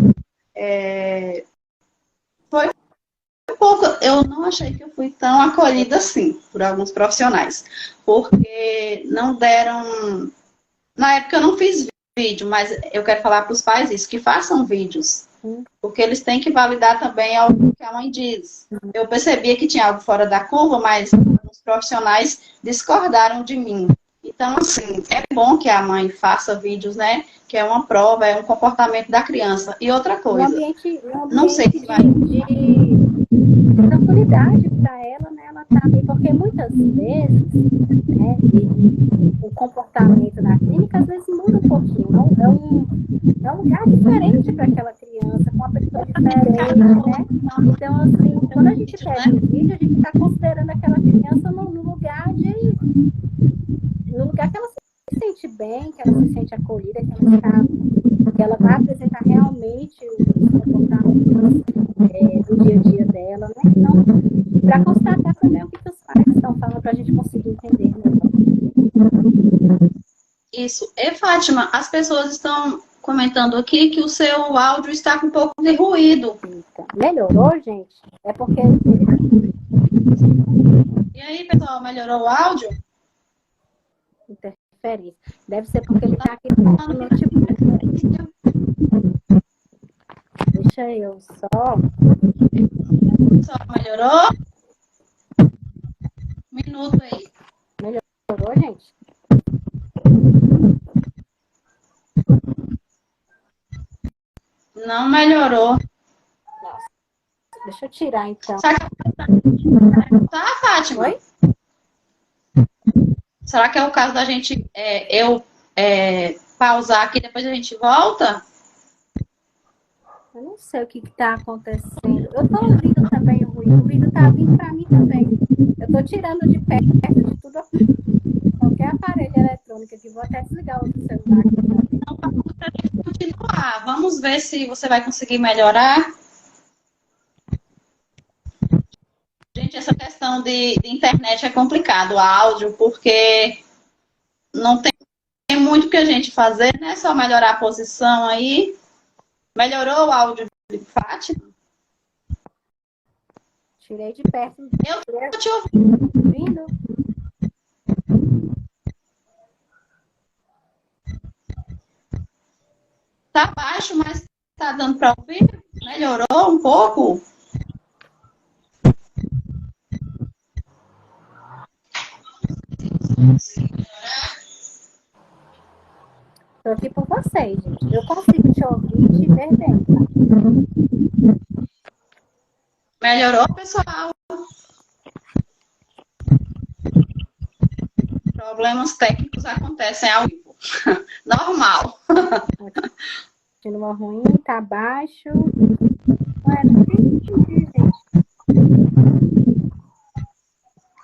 eu não achei que eu fui tão acolhida assim por alguns profissionais, porque não deram... Na época eu não fiz vídeo, mas eu quero falar para os pais isso, que façam vídeos, porque eles têm que validar também algo que a mãe diz. Eu percebia que tinha algo fora da curva, mas os profissionais discordaram de mim. Então, assim, é bom que a mãe faça vídeos, né? Que é uma prova, é um comportamento da criança. E outra coisa, não sei se vai... de tranquilidade para ela, né? Ela tá bem, porque muitas vezes, né, o comportamento na clínica às vezes muda um pouquinho. É um lugar diferente para aquela criança, com uma pessoa diferente, né? Então, assim, quando a gente pede um vídeo, a gente está considerando aquela criança no lugar que ela se sente bem, que ela se sente acolhida, que ela vai apresentar realmente os comportamentos do dia a dia dela, né? Então, para constatar também o que os pais estão falando, para a gente conseguir entender melhor. Isso. E, Fátima, as pessoas estão comentando aqui que o seu áudio está com um pouco de ruído. Melhorou, gente? É porque... E aí, pessoal, melhorou o áudio? Interferência. Deve ser porque ele está aqui no notebook. Deixa eu só... Só melhorou? Um minuto aí. Melhorou, gente? Não melhorou. Nossa. Deixa eu tirar, então. Tá, Fátima? Oi? Será que é o caso da gente pausar aqui e depois a gente volta? Eu não sei o que está acontecendo. Eu estou ouvindo também o ruído. O ruído está vindo para mim também. Eu estou tirando de perto de tudo, qualquer aparelho eletrônico aqui. Vou até desligar o celular aqui também. Então, vamos continuar. Vamos ver se você vai conseguir melhorar. Gente, essa questão de internet é complicado, o áudio, porque não tem muito que a gente fazer, né? Só melhorar a posição aí. Melhorou o áudio de Fátima? Tirei de perto. Eu tô te ouvindo. Tá baixo, mas tá dando para ouvir? Melhorou um pouco? Estou aqui por vocês, gente. Eu consigo te ouvir e te ver bem. Melhorou, pessoal? Problemas técnicos acontecem ao vivo. Normal. Continua ruim, tá baixo. Ué, não entendi, gente.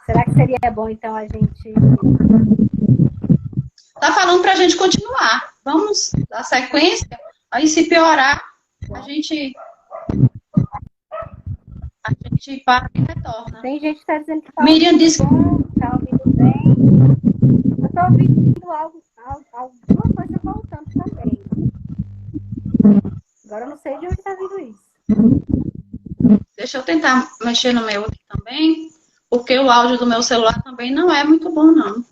Será que seria bom, então, a gente... Tá falando pra gente continuar. Vamos dar sequência. Aí, se piorar, a gente para e retorna. Tem gente que tá dizendo que tá Miriam disse... bom, tá ouvindo bem. tô ouvindo alguma coisa voltando também. Agora eu não sei de onde tá vindo isso. Deixa eu tentar mexer no meu aqui também, porque o áudio do meu celular também não é muito bom, não.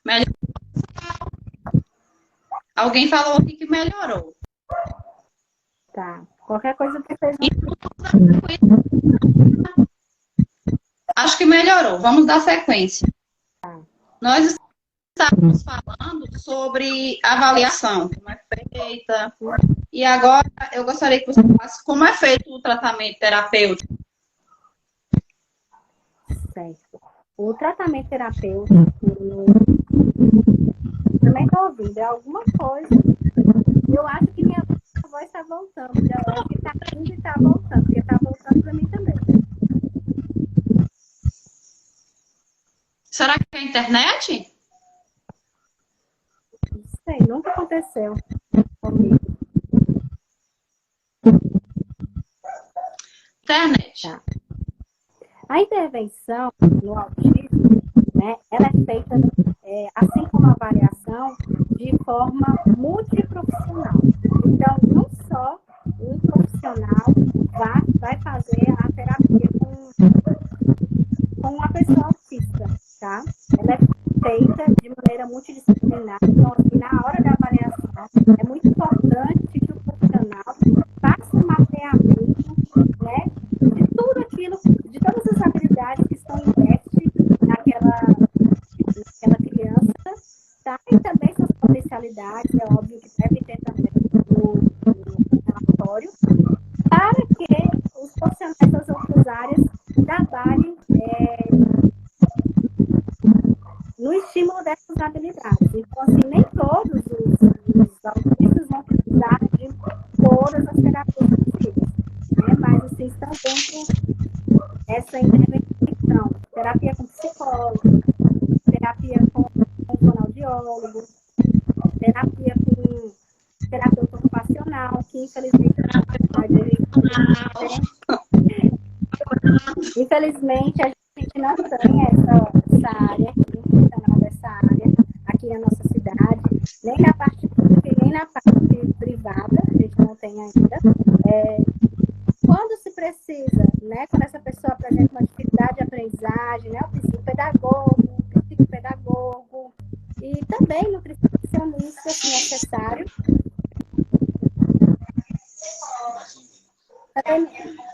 Melhorou. Alguém falou aqui que melhorou. Tá. Qualquer coisa que vocês Acho que melhorou. Vamos dar sequência. Nós estávamos falando sobre avaliação, como é feita. E agora eu gostaria que você falasse como é feito o tratamento terapêutico. certo. O tratamento terapêutico, também estou ouvindo, é alguma coisa. Eu acho que minha voz está voltando. Eu acho que está indo e está voltando, porque está voltando para mim também. Será que é a internet? Não sei, nunca aconteceu comigo. Internet. Tá. A intervenção no autismo, né, ela é feita, assim como a avaliação, de forma multiprofissional. Então, não só um profissional vai fazer a terapia com uma pessoa autista, tá? Ela é feita de maneira multidisciplinar. Então, assim, na hora da avaliação, é muito importante que o profissional faça um mapeamento, né, de tudo aquilo, de todas as habilidades que estão em déficit naquela criança, tá? E também suas potencialidades, é óbvio que deve ter também no relatório, para que os profissionais das outras áreas trabalhem no estímulo dessas habilidades. Então, assim, nem todos os autistas vão precisar de todas as terapias possíveis, né? Mas, assim, estão dentro dessa intervenção. Terapia com psicólogo, terapia com fonoaudiólogo, terapia com terapeuta ocupacional, que infelizmente a gente não tem essa área, profissional dessa área aqui na nossa cidade, nem na parte pública e nem na parte privada, a gente não tem ainda. Quando se precisa, né, quando essa pessoa apresenta uma dificuldade de aprendizagem, né, o psicopedagogo e também nutricionista, se necessário.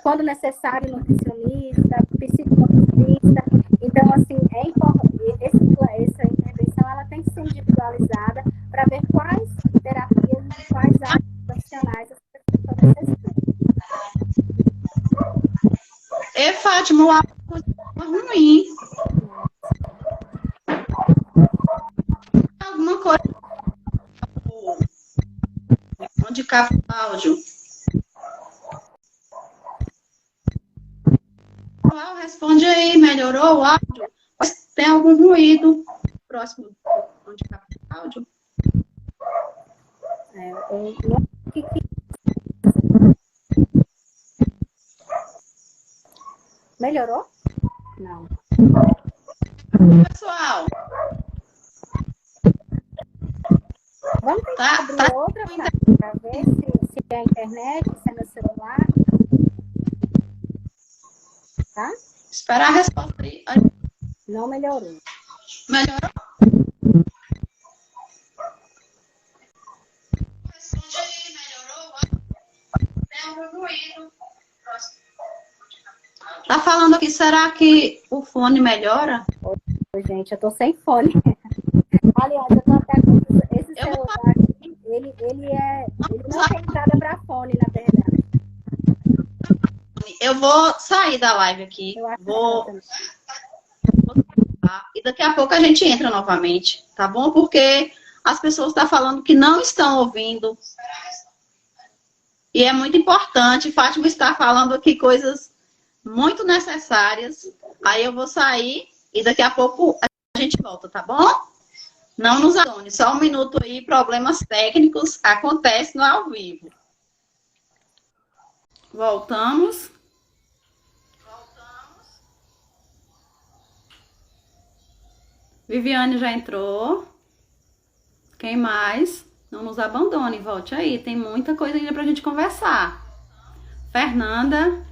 Quando necessário, nutricionista, psiconutricionista. Então, assim, é importante. Essa intervenção ela tem que ser individualizada para ver quais terapias e quais áreas profissionais as pessoas necessitam. Fátima, o áudio é ruim. Alguma coisa onde cabe o áudio. Responde aí, melhorou o áudio? Tem algum ruído próximo onde cabe o áudio? Melhorou? Não. Pessoal, vamos tentar abrir outra para ver se é a internet, se é no celular. Tá? Esperar a resposta aí. Não melhorou. Melhorou? Responde aí, melhorou? Tem algum ruído? Tá falando aqui, será que o fone melhora? Oi, gente, eu tô sem fone. Aliás, eu tô até com esse celular aqui, ele não tem entrada para fone, na verdade. Eu vou sair da live aqui. E daqui a pouco a gente entra novamente, tá bom? Porque as pessoas estão falando que não estão ouvindo. E é muito importante. Fátima está falando aqui coisas muito necessárias. Aí eu vou sair e daqui a pouco a gente volta, tá bom? Não nos abandone. Só um minuto aí, problemas técnicos acontecem no ao vivo. Voltamos. Viviane já entrou. Quem mais? Não nos abandone, volte aí. Tem muita coisa ainda pra gente conversar. Fernanda.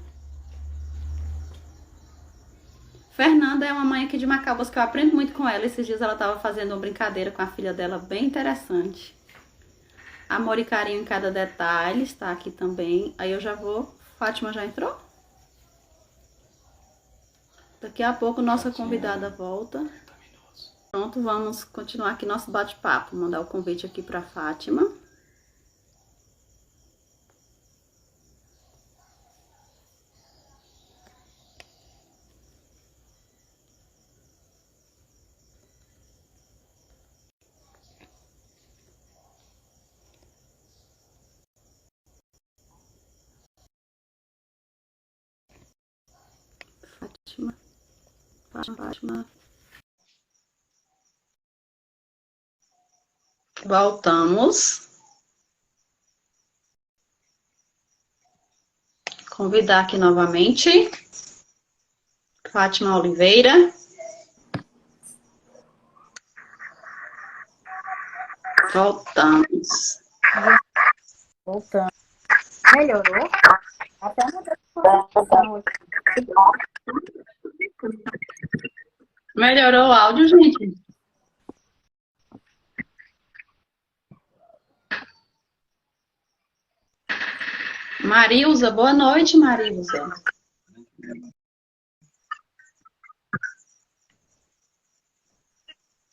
Fernanda é uma mãe aqui de Macaubas que eu aprendo muito com ela. Esses dias ela estava fazendo uma brincadeira com a filha dela bem interessante. Amor e carinho em cada detalhe está aqui também. Aí eu já vou... Fátima já entrou? Daqui a pouco nossa convidada volta. Pronto, vamos continuar aqui nosso bate-papo. Mandar o convite aqui para Fátima. Fátima. Voltamos. Convidar aqui novamente. Fátima Oliveira. Voltamos. Voltando. Melhorou? Até mudou. Melhorou o áudio, gente? Marilza, boa noite, Marilza.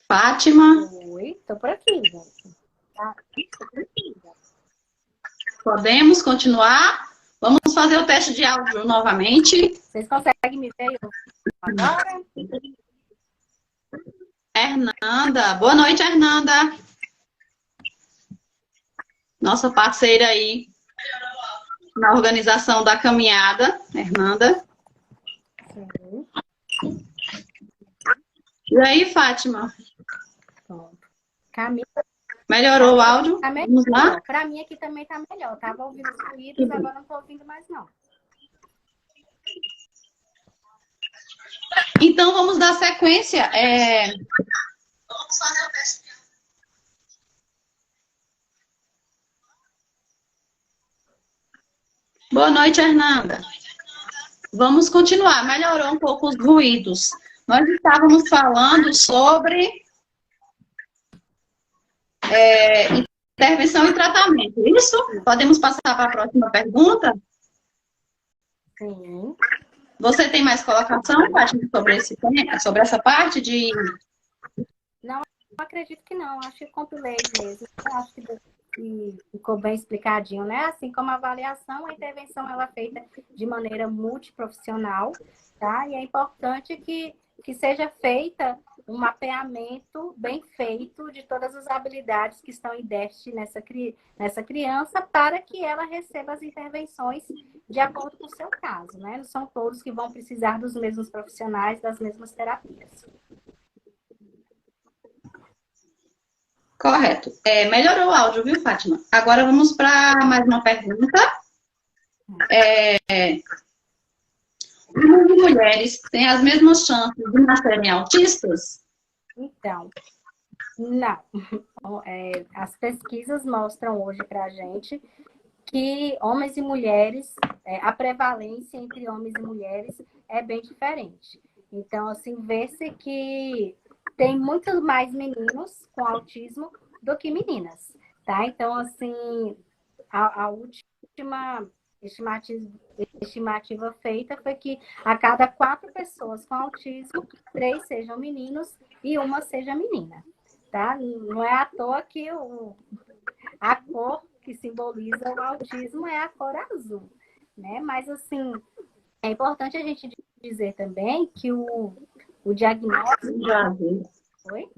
Fátima. Oi, tô por aqui, gente. Podemos continuar? Vamos fazer o teste de áudio novamente. Vocês conseguem me ver agora? Hernanda. Boa noite, Hernanda. Nossa parceira aí na organização da caminhada, Hernanda. Sim. E aí, Fátima? Pronto. Camila. Melhorou o áudio? Tá melhor. Vamos lá? Pra mim aqui também tá melhor. Tava ouvindo os ruídos, agora não tô ouvindo mais, não. Então, vamos dar sequência. Vamos fazer o teste. Boa noite, Hernanda. Vamos continuar. Melhorou um pouco os ruídos. Nós estávamos falando sobre intervenção e tratamento. Isso? Podemos passar para a próxima pergunta? Sim. Você tem mais colocação, Fátima, sobre essa parte de... Não, acredito que não. Acho que compilei mesmo. Acho que ficou bem explicadinho, né? Assim como a avaliação, a intervenção ela é feita de maneira multiprofissional, tá? E é importante que seja feita um mapeamento bem feito de todas as habilidades que estão em déficit nessa criança para que ela receba as intervenções de acordo com o seu caso, né? Não são todos que vão precisar dos mesmos profissionais, das mesmas terapias. Correto. Melhorou o áudio, viu, Fátima? Agora vamos para mais uma pergunta. Homens e mulheres têm as mesmas chances de nascerem autistas? Então, não. As pesquisas mostram hoje para a gente que homens e mulheres, a prevalência entre homens e mulheres é bem diferente. Então, assim, vê-se que tem muito mais meninos com autismo do que meninas, tá? Então, assim, a última estimativa feita foi que a cada 4 pessoas com autismo, 3 sejam meninos e uma seja menina, tá? Não é à toa que a cor que simboliza o autismo é a cor azul, né? Mas, assim, é importante a gente dizer também que o diagnóstico... Já vi. Oi?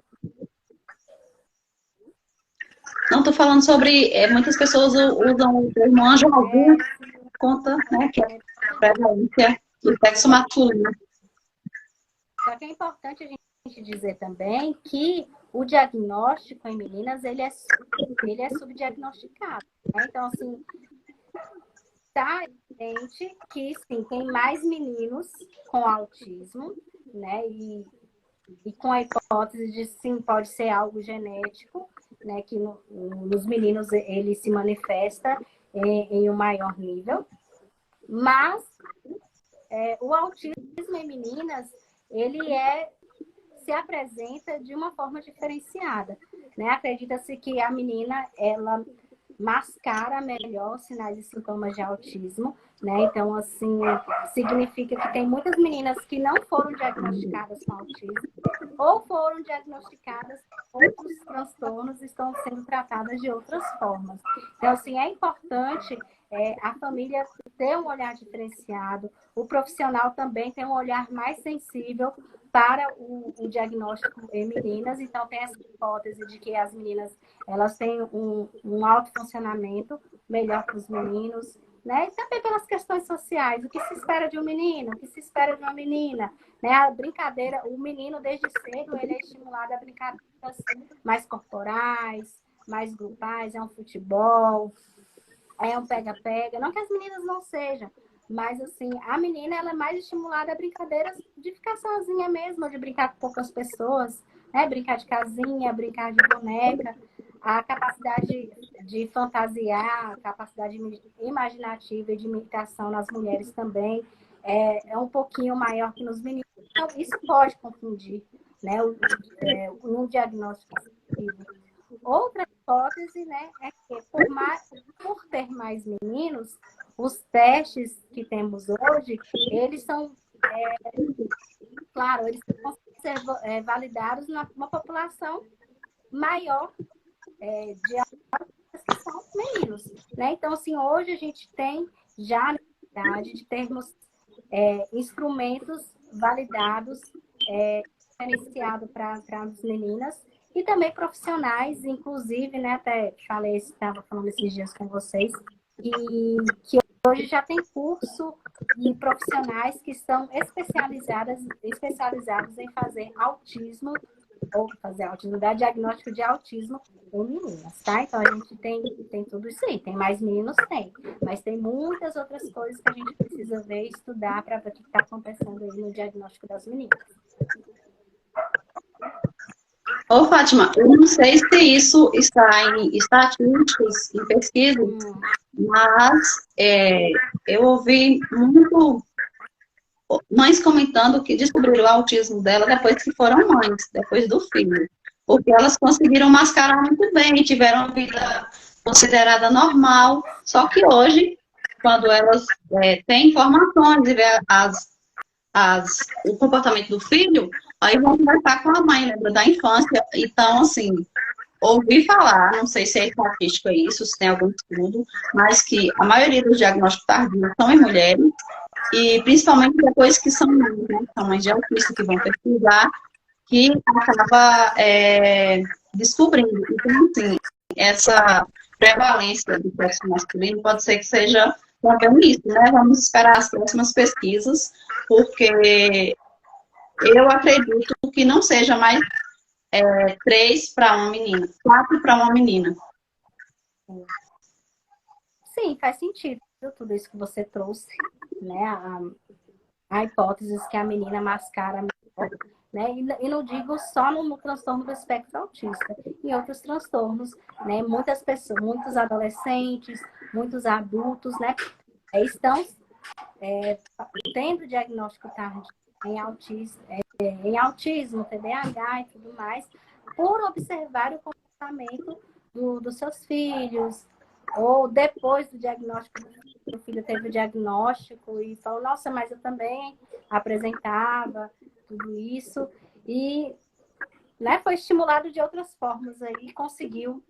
Não, estou falando sobre... muitas pessoas usam o termo anjo azul, conta, né, que é a prevalência do sexo masculino. Só que é importante a gente dizer também que o diagnóstico em meninas, ele é subdiagnosticado, né? Então, assim, tá evidente que, sim, tem mais meninos com autismo, né? E e com a hipótese de sim, pode ser algo genético, né, que nos meninos ele se manifesta em um maior nível, mas o autismo em meninas, ele se apresenta de uma forma diferenciada, né? Acredita-se que a menina, ela mascara melhor sinais e sintomas de autismo, né? Então, assim, significa que tem muitas meninas que não foram diagnosticadas com autismo ou foram diagnosticadas outros transtornos e estão sendo tratadas de outras formas. Então, assim, é importante a família ter um olhar diferenciado, o profissional também tem um olhar mais sensível para o diagnóstico em meninas. Então, tem essa hipótese de que as meninas elas têm um alto funcionamento melhor que os meninos, né? E também pelas questões sociais, o que se espera de um menino, o que se espera de uma menina, né? A brincadeira, o menino desde cedo ele é estimulado a brincadeiras mais corporais, mais grupais, é um futebol, é um pega-pega, não que as meninas não sejam, mas assim, a menina ela é mais estimulada a brincadeiras de ficar sozinha mesmo, de brincar com poucas pessoas, né? Brincar de casinha, brincar de boneca, a capacidade de fantasiar, a capacidade imaginativa e de imitação nas mulheres também é um pouquinho maior que nos meninos. Então, isso pode confundir, né? Um diagnóstico positivo. Outra hipótese, né, é que por ter mais meninos, os testes que temos hoje, eles são, claro, eles vão ser validados numa população maior de adultos que são meninos, né? Então, assim, hoje a gente tem já a necessidade de termos instrumentos validados, diferenciados para as meninas, e também profissionais, inclusive, né, até falei, estava falando esses dias com vocês, e que hoje já tem curso de profissionais que são especializados em fazer autismo, ou fazer autismo, dar diagnóstico de autismo em meninas, tá? Então a gente tem tudo isso aí, tem mais meninos? Tem, mas tem muitas outras coisas que a gente precisa ver e estudar para ver o que está acontecendo aí no diagnóstico das meninas. Ô, Fátima, eu não sei se isso está em estatísticas, em pesquisa, mas eu ouvi muito mães comentando que descobriram o autismo dela depois que foram mães, depois do filho. Porque elas conseguiram mascarar muito bem, tiveram uma vida considerada normal, só que hoje, quando elas têm informações e vê o comportamento do filho, aí vão conversar com a mãe, lembra da infância. Então, assim, ouvi falar, não sei se é estatística isso, se tem algum estudo, mas que a maioria dos diagnósticos tardios são em mulheres, e principalmente depois que são mães, né? São mães de autista que vão pesquisar, que acaba descobrindo. Então, assim, essa prevalência do sexo masculino pode ser que seja também isso, né? Vamos esperar as próximas pesquisas, porque eu acredito que não seja mais 3 para uma menina, 4 para uma menina. Sim, faz sentido tudo isso que você trouxe, né? A hipótese que a menina mascara, né? E não digo só no transtorno do espectro autista, em outros transtornos, né? Muitas pessoas, muitos adolescentes, muitos adultos, né? Estão tendo diagnóstico tardio em autismo, TDAH e tudo mais, por observar o comportamento dos seus filhos, ou depois do diagnóstico, o filho teve o diagnóstico e falou, nossa, mas eu também apresentava tudo isso, e né, foi estimulado de outras formas aí, e conseguiu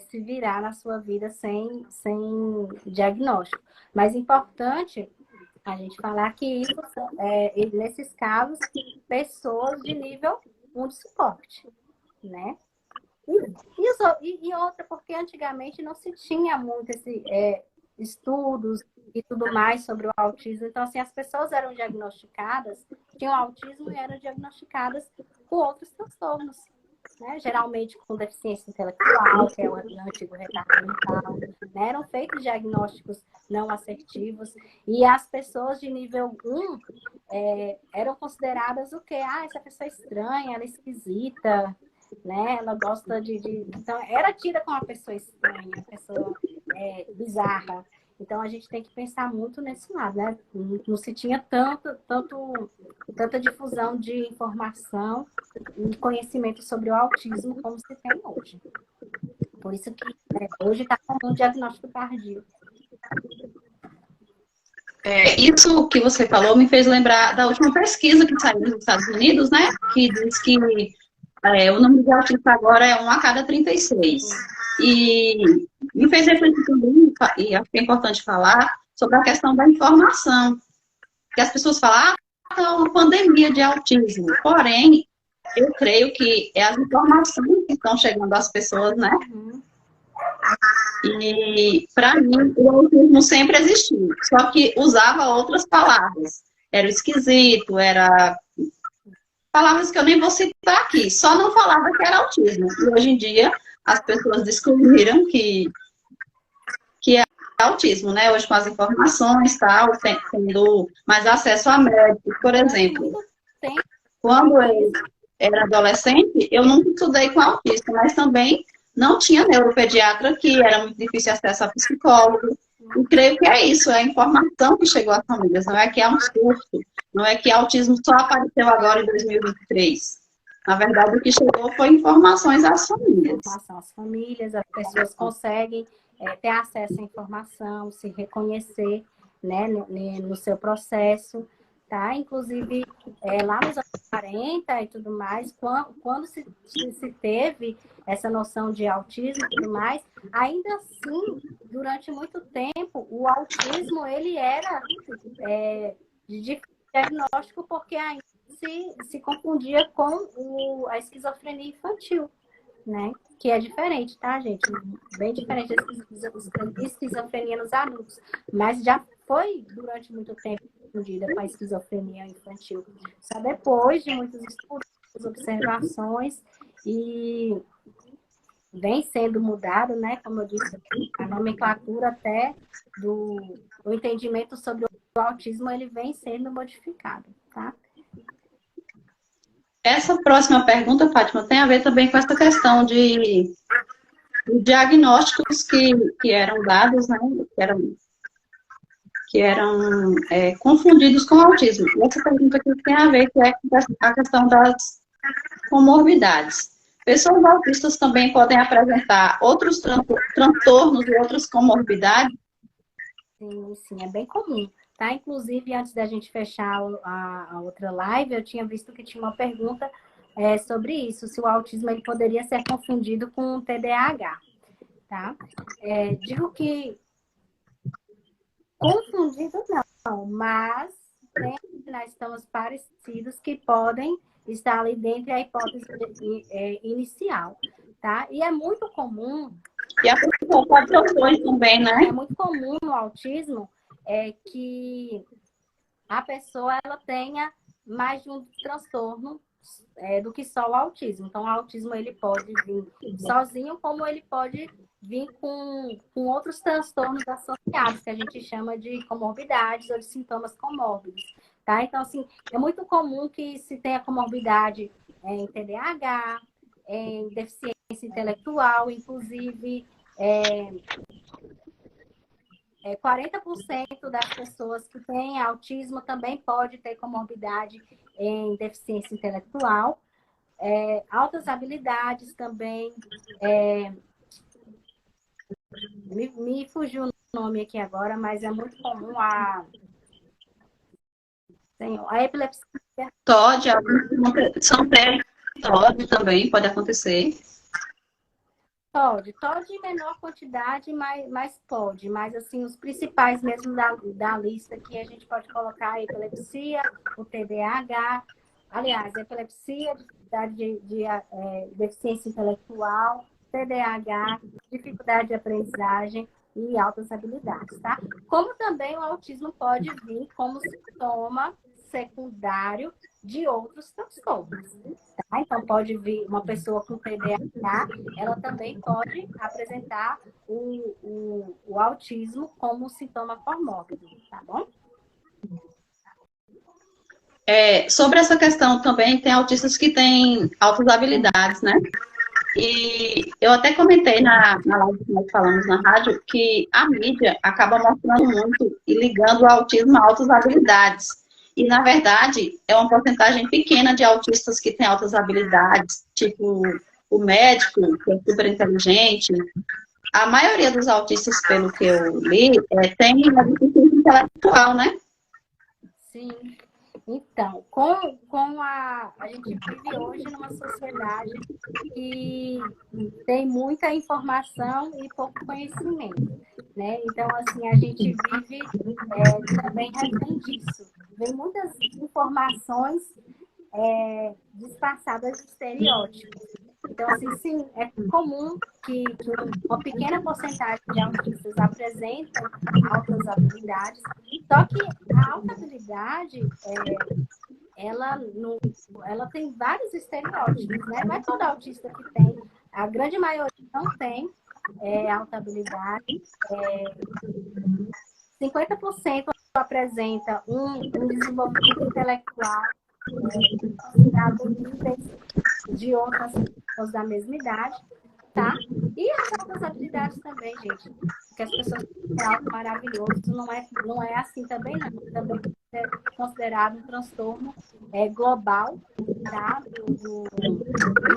se virar na sua vida sem diagnóstico. Mas importante a gente falar que isso, nesses casos, pessoas de nível 1 de suporte, né? E outra, porque antigamente não se tinha muito estudos e tudo mais sobre o autismo. Então, assim, as pessoas eram diagnosticadas, tinham autismo e eram diagnosticadas com outros transtornos, né? Geralmente com deficiência intelectual, que é o antigo retardo mental, né? Eram feitos diagnósticos não assertivos, e as pessoas de nível 1 eram consideradas o quê? Ah, essa pessoa é estranha, ela é esquisita, né? Ela gosta Então, era tida como uma pessoa estranha, uma pessoa bizarra. Então, a gente tem que pensar muito nesse lado, né? Não se tinha tanta difusão de informação e conhecimento sobre o autismo como se tem hoje. Por isso que hoje está com um diagnóstico tardio. Isso que você falou me fez lembrar da última pesquisa que saiu nos Estados Unidos, né? Que diz que o número de autistas agora é 1 a cada 36. E me fez refletir também, e acho que é importante falar, sobre a questão da informação. Que as pessoas falam, é uma pandemia de autismo. Porém, eu creio que é as informações que estão chegando às pessoas, né? E, para mim, o autismo sempre existiu, só que usava outras palavras. Era o esquisito, era palavras que eu nem vou citar aqui, só não falava que era autismo. E hoje em dia, as pessoas descobriram que é autismo, né? Hoje com as informações, tal, tendo mais acesso a médicos, por exemplo. Quando eu era adolescente, eu nunca estudei com autista, mas também não tinha neuropediatra, que era muito difícil acesso a psicólogo. E creio que é isso, é a informação que chegou às famílias, não é que há um surto, não é que autismo só apareceu agora em 2023. Na verdade, o que chegou foi informações às famílias. Informação às famílias, as pessoas conseguem ter acesso à informação, se reconhecer, né, no seu processo, tá? Inclusive, lá nos anos 40 e tudo mais, quando se teve essa noção de autismo e tudo mais, ainda assim, durante muito tempo, o autismo, ele era de diagnóstico porque ainda se confundia com a esquizofrenia infantil, né? Que é diferente, tá, gente? Bem diferente da esquizofrenia nos adultos. Mas já foi, durante muito tempo, confundida com a esquizofrenia infantil. Só depois de muitos estudos, observações, e vem sendo mudado, né? Como eu disse, a nomenclatura até do entendimento sobre o autismo, ele vem sendo modificado, tá? Essa próxima pergunta, Fátima, tem a ver também com essa questão de diagnósticos que eram dados, né, que eram confundidos com autismo. E essa pergunta aqui tem a ver com a questão das comorbidades. Pessoas autistas também podem apresentar outros transtornos e outras comorbidades? Sim, é bem comum. Tá? Inclusive, antes da gente fechar a outra live, eu tinha visto que tinha uma pergunta sobre isso, se o autismo ele poderia ser confundido com o TDAH. Tá? Digo que confundido não, mas tem sintomas parecidos que podem estar ali dentro da hipótese inicial. Tá? E é muito comum... E a pessoa pode ter os dois também, né? É muito comum no autismo que a pessoa ela tenha mais de um transtorno do que só o autismo. Então, o autismo ele pode vir sozinho, como ele pode vir com outros transtornos associados, que a gente chama de comorbidades ou de sintomas comórbidos. Tá? Então, assim, é muito comum que se tenha comorbidade em TDAH, em deficiência intelectual, inclusive 40% das pessoas que têm autismo também pode ter comorbidade em deficiência intelectual. Altas habilidades também. Me fugiu o nome aqui agora, mas é muito comum a epilepsia. TOD, são pré-TOD também pode acontecer. Pode em menor quantidade, mas pode. Mas, assim, os principais mesmo da lista que a gente pode colocar a epilepsia, o TDAH, aliás, epilepsia, dificuldade de deficiência intelectual, TDAH, dificuldade de aprendizagem e altas habilidades, tá? Como também o autismo pode vir como sintoma secundário de outros transtornos. Tá? Então, pode vir uma pessoa com TDAH, ela também pode apresentar o autismo como um sintoma comórbido, tá bom? Sobre essa questão também, tem autistas que têm altas habilidades, né? E eu até comentei na live que nós falamos na rádio que a mídia acaba mostrando muito e ligando o autismo a altas habilidades. E, na verdade, é uma porcentagem pequena de autistas que têm altas habilidades, tipo o médico, que é super inteligente. A maioria dos autistas, pelo que eu li, tem uma deficiência intelectual, né? Sim. Então, a gente vive hoje numa sociedade que tem muita informação e pouco conhecimento, né? Então, assim, a gente vive também refém disso. Vem muitas informações disfarçadas de estereótipos. Então, assim, sim, é comum que uma pequena porcentagem de autistas apresentam altas habilidades, só que a alta habilidade, ela tem vários estereótipos, né? Não é todo autista que tem, a grande maioria não tem alta habilidade, 50% apresenta um desenvolvimento intelectual considerado níveis de outras pessoas da mesma idade, tá? E as outras habilidades também, gente. Porque as pessoas têm algo maravilhoso, não é assim também, não. Também é considerado um transtorno global, tá? Do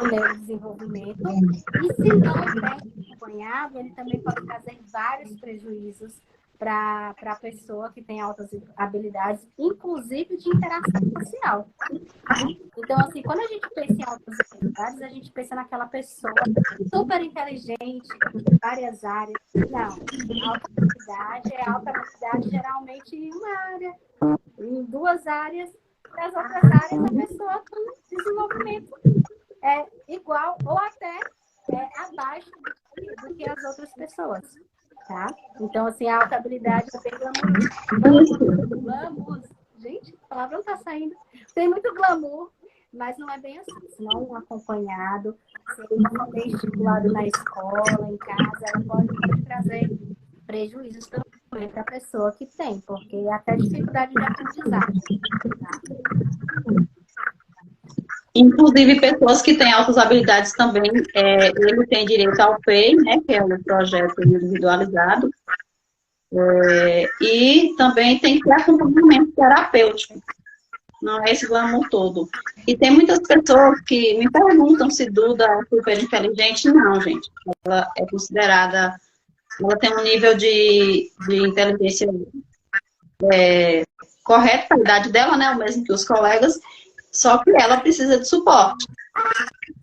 neurodesenvolvimento. E se não bem acompanhado, ele também pode trazer vários prejuízos para a pessoa que tem altas habilidades, inclusive de interação social. Então, assim, quando a gente pensa em altas habilidades, a gente pensa naquela pessoa super inteligente, em várias áreas. Não, alta habilidade geralmente em uma área, em duas áreas, nas outras áreas a pessoa tem desenvolvimento igual ou até abaixo do que as outras pessoas. Tá? Então, assim, a alta habilidade tem glamour. Gente, a palavra não tá saindo. Tem muito glamour, mas não é bem assim. Se não acompanhado, se ele não bem estimulado na escola, em casa, ela pode trazer prejuízos também para a pessoa que tem, porque até dificuldade de aprendizagem. Tá? Inclusive, pessoas que têm altas habilidades também, ele tem direito ao PEI, né, que é o projeto individualizado, e também tem que ter acompanhamento terapêutico, não é esse glamour todo. E tem muitas pessoas que me perguntam se Duda é super inteligente. Não, gente, ela é considerada, ela tem um nível de inteligência correto para a idade dela, né, o mesmo que os colegas, só que ela precisa de suporte.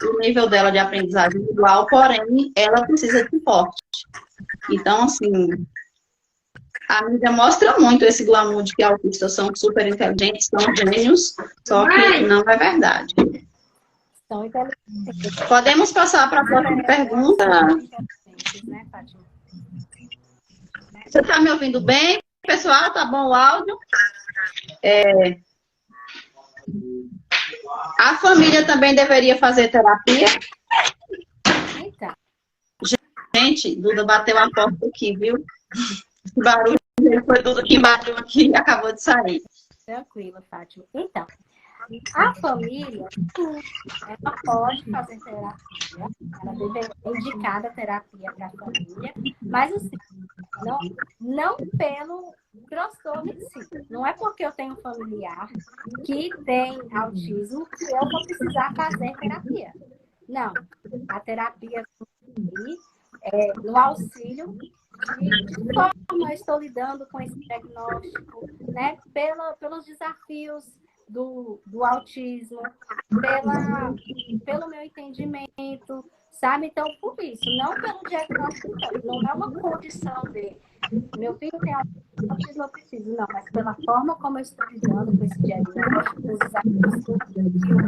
O nível dela de aprendizagem é igual, porém, ela precisa de suporte. Então, assim, a mídia mostra muito esse glamour de que autistas são super inteligentes, são gênios, só que não é verdade. Podemos passar para a próxima pergunta. Você está me ouvindo bem, pessoal? Tá bom o áudio? A família também deveria fazer terapia? Gente, Duda bateu a porta aqui, viu? Esse barulho foi Duda que bateu aqui e acabou de sair. Tranquila, Fátima. Então, a família, ela pode fazer terapia, ela deve indicar a terapia para a família, mas assim, não pelo transtorno em si. Não é porque eu tenho um familiar que tem autismo que eu vou precisar fazer terapia. Não, a terapia no auxílio de forma eu estou lidando com esse diagnóstico, né? Pelos desafios do autismo, pelo meu entendimento, sabe? Então, por isso, não pelo diagnóstico, não é uma condição de meu filho tem autismo, eu preciso, não, mas pela forma como eu estou lidando com esse diagnóstico, os desafios que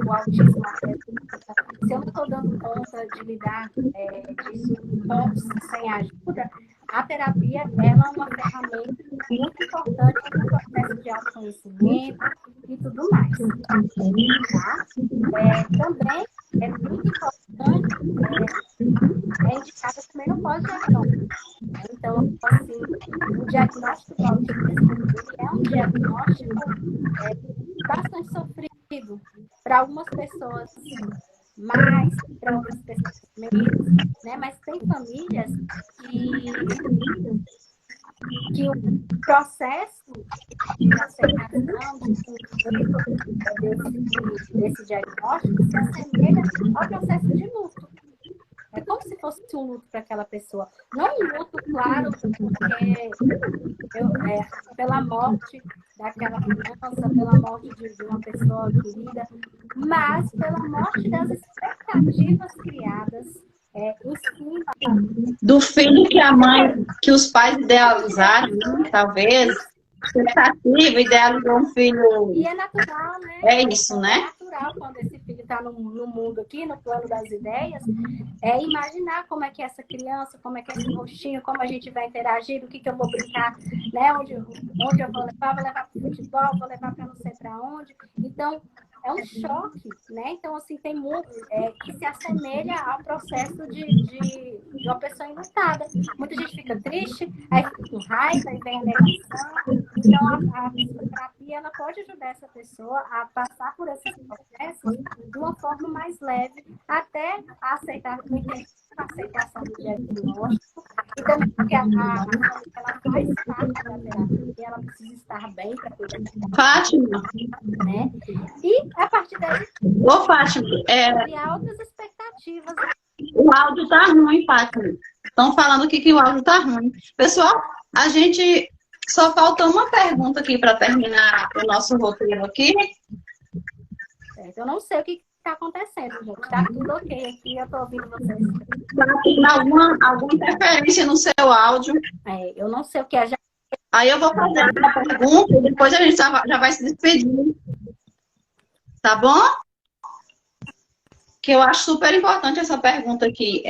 o autismo apresenta, se eu não estou dando conta de lidar disso sem ajuda, a terapia ela é uma ferramenta muito importante no processo de autoconhecimento e tudo tudo mais. Tá? Também é muito importante, é indicado também no pós-diagnóstico. Então, assim, o diagnóstico do autismo, ele é um diagnóstico bastante sofrido. Para algumas pessoas, mais, para outras pessoas, menos, né? Mas tem famílias que o processo de aceitação desse diagnóstico se assemelha ao processo de luto. É como se fosse um luto para aquela pessoa. Não um luto, claro, porque pela morte daquela criança, pela morte de uma pessoa querida, mas pela morte das expectativas criadas em cima do filho que a mãe, que os pais idealizaram, né? Talvez, expectativa, idealizou um filho. E é natural, né? É isso, né? É natural quando esse filho está no mundo aqui, no plano das ideias, imaginar como é que é essa criança, como é que é esse rostinho, como a gente vai interagir, o que eu vou brincar, né? Onde eu vou levar para o futebol, vou levar para não sei para onde. Então, é um choque, né? Então, assim, tem muito que se assemelha ao processo de uma pessoa enlutada. Muita gente fica triste, aí fica com raiva, aí vem a negação. Então, a psicoterapia, ela pode ajudar essa pessoa a passar por esses processos de uma forma mais leve, até aceitar, a aceitação do diagnóstico, e também porque ela faz parte da terapia, ela precisa estar bem para cuidar da Fátima. Né? E a partir daí, Ô, Fátima, criar outras expectativas. o áudio tá ruim, Fátima. Estão falando aqui que o áudio tá ruim. Pessoal, a gente só falta uma pergunta aqui para terminar o nosso roteiro aqui. Certo. Eu não sei o que está acontecendo, gente. Tá tudo ok aqui, eu tô ouvindo vocês. Alguma interferência no seu áudio. Eu não sei o que é. Aí eu vou fazer uma pergunta e depois a gente já vai se despedir. Tá bom? Que eu acho super importante essa pergunta aqui,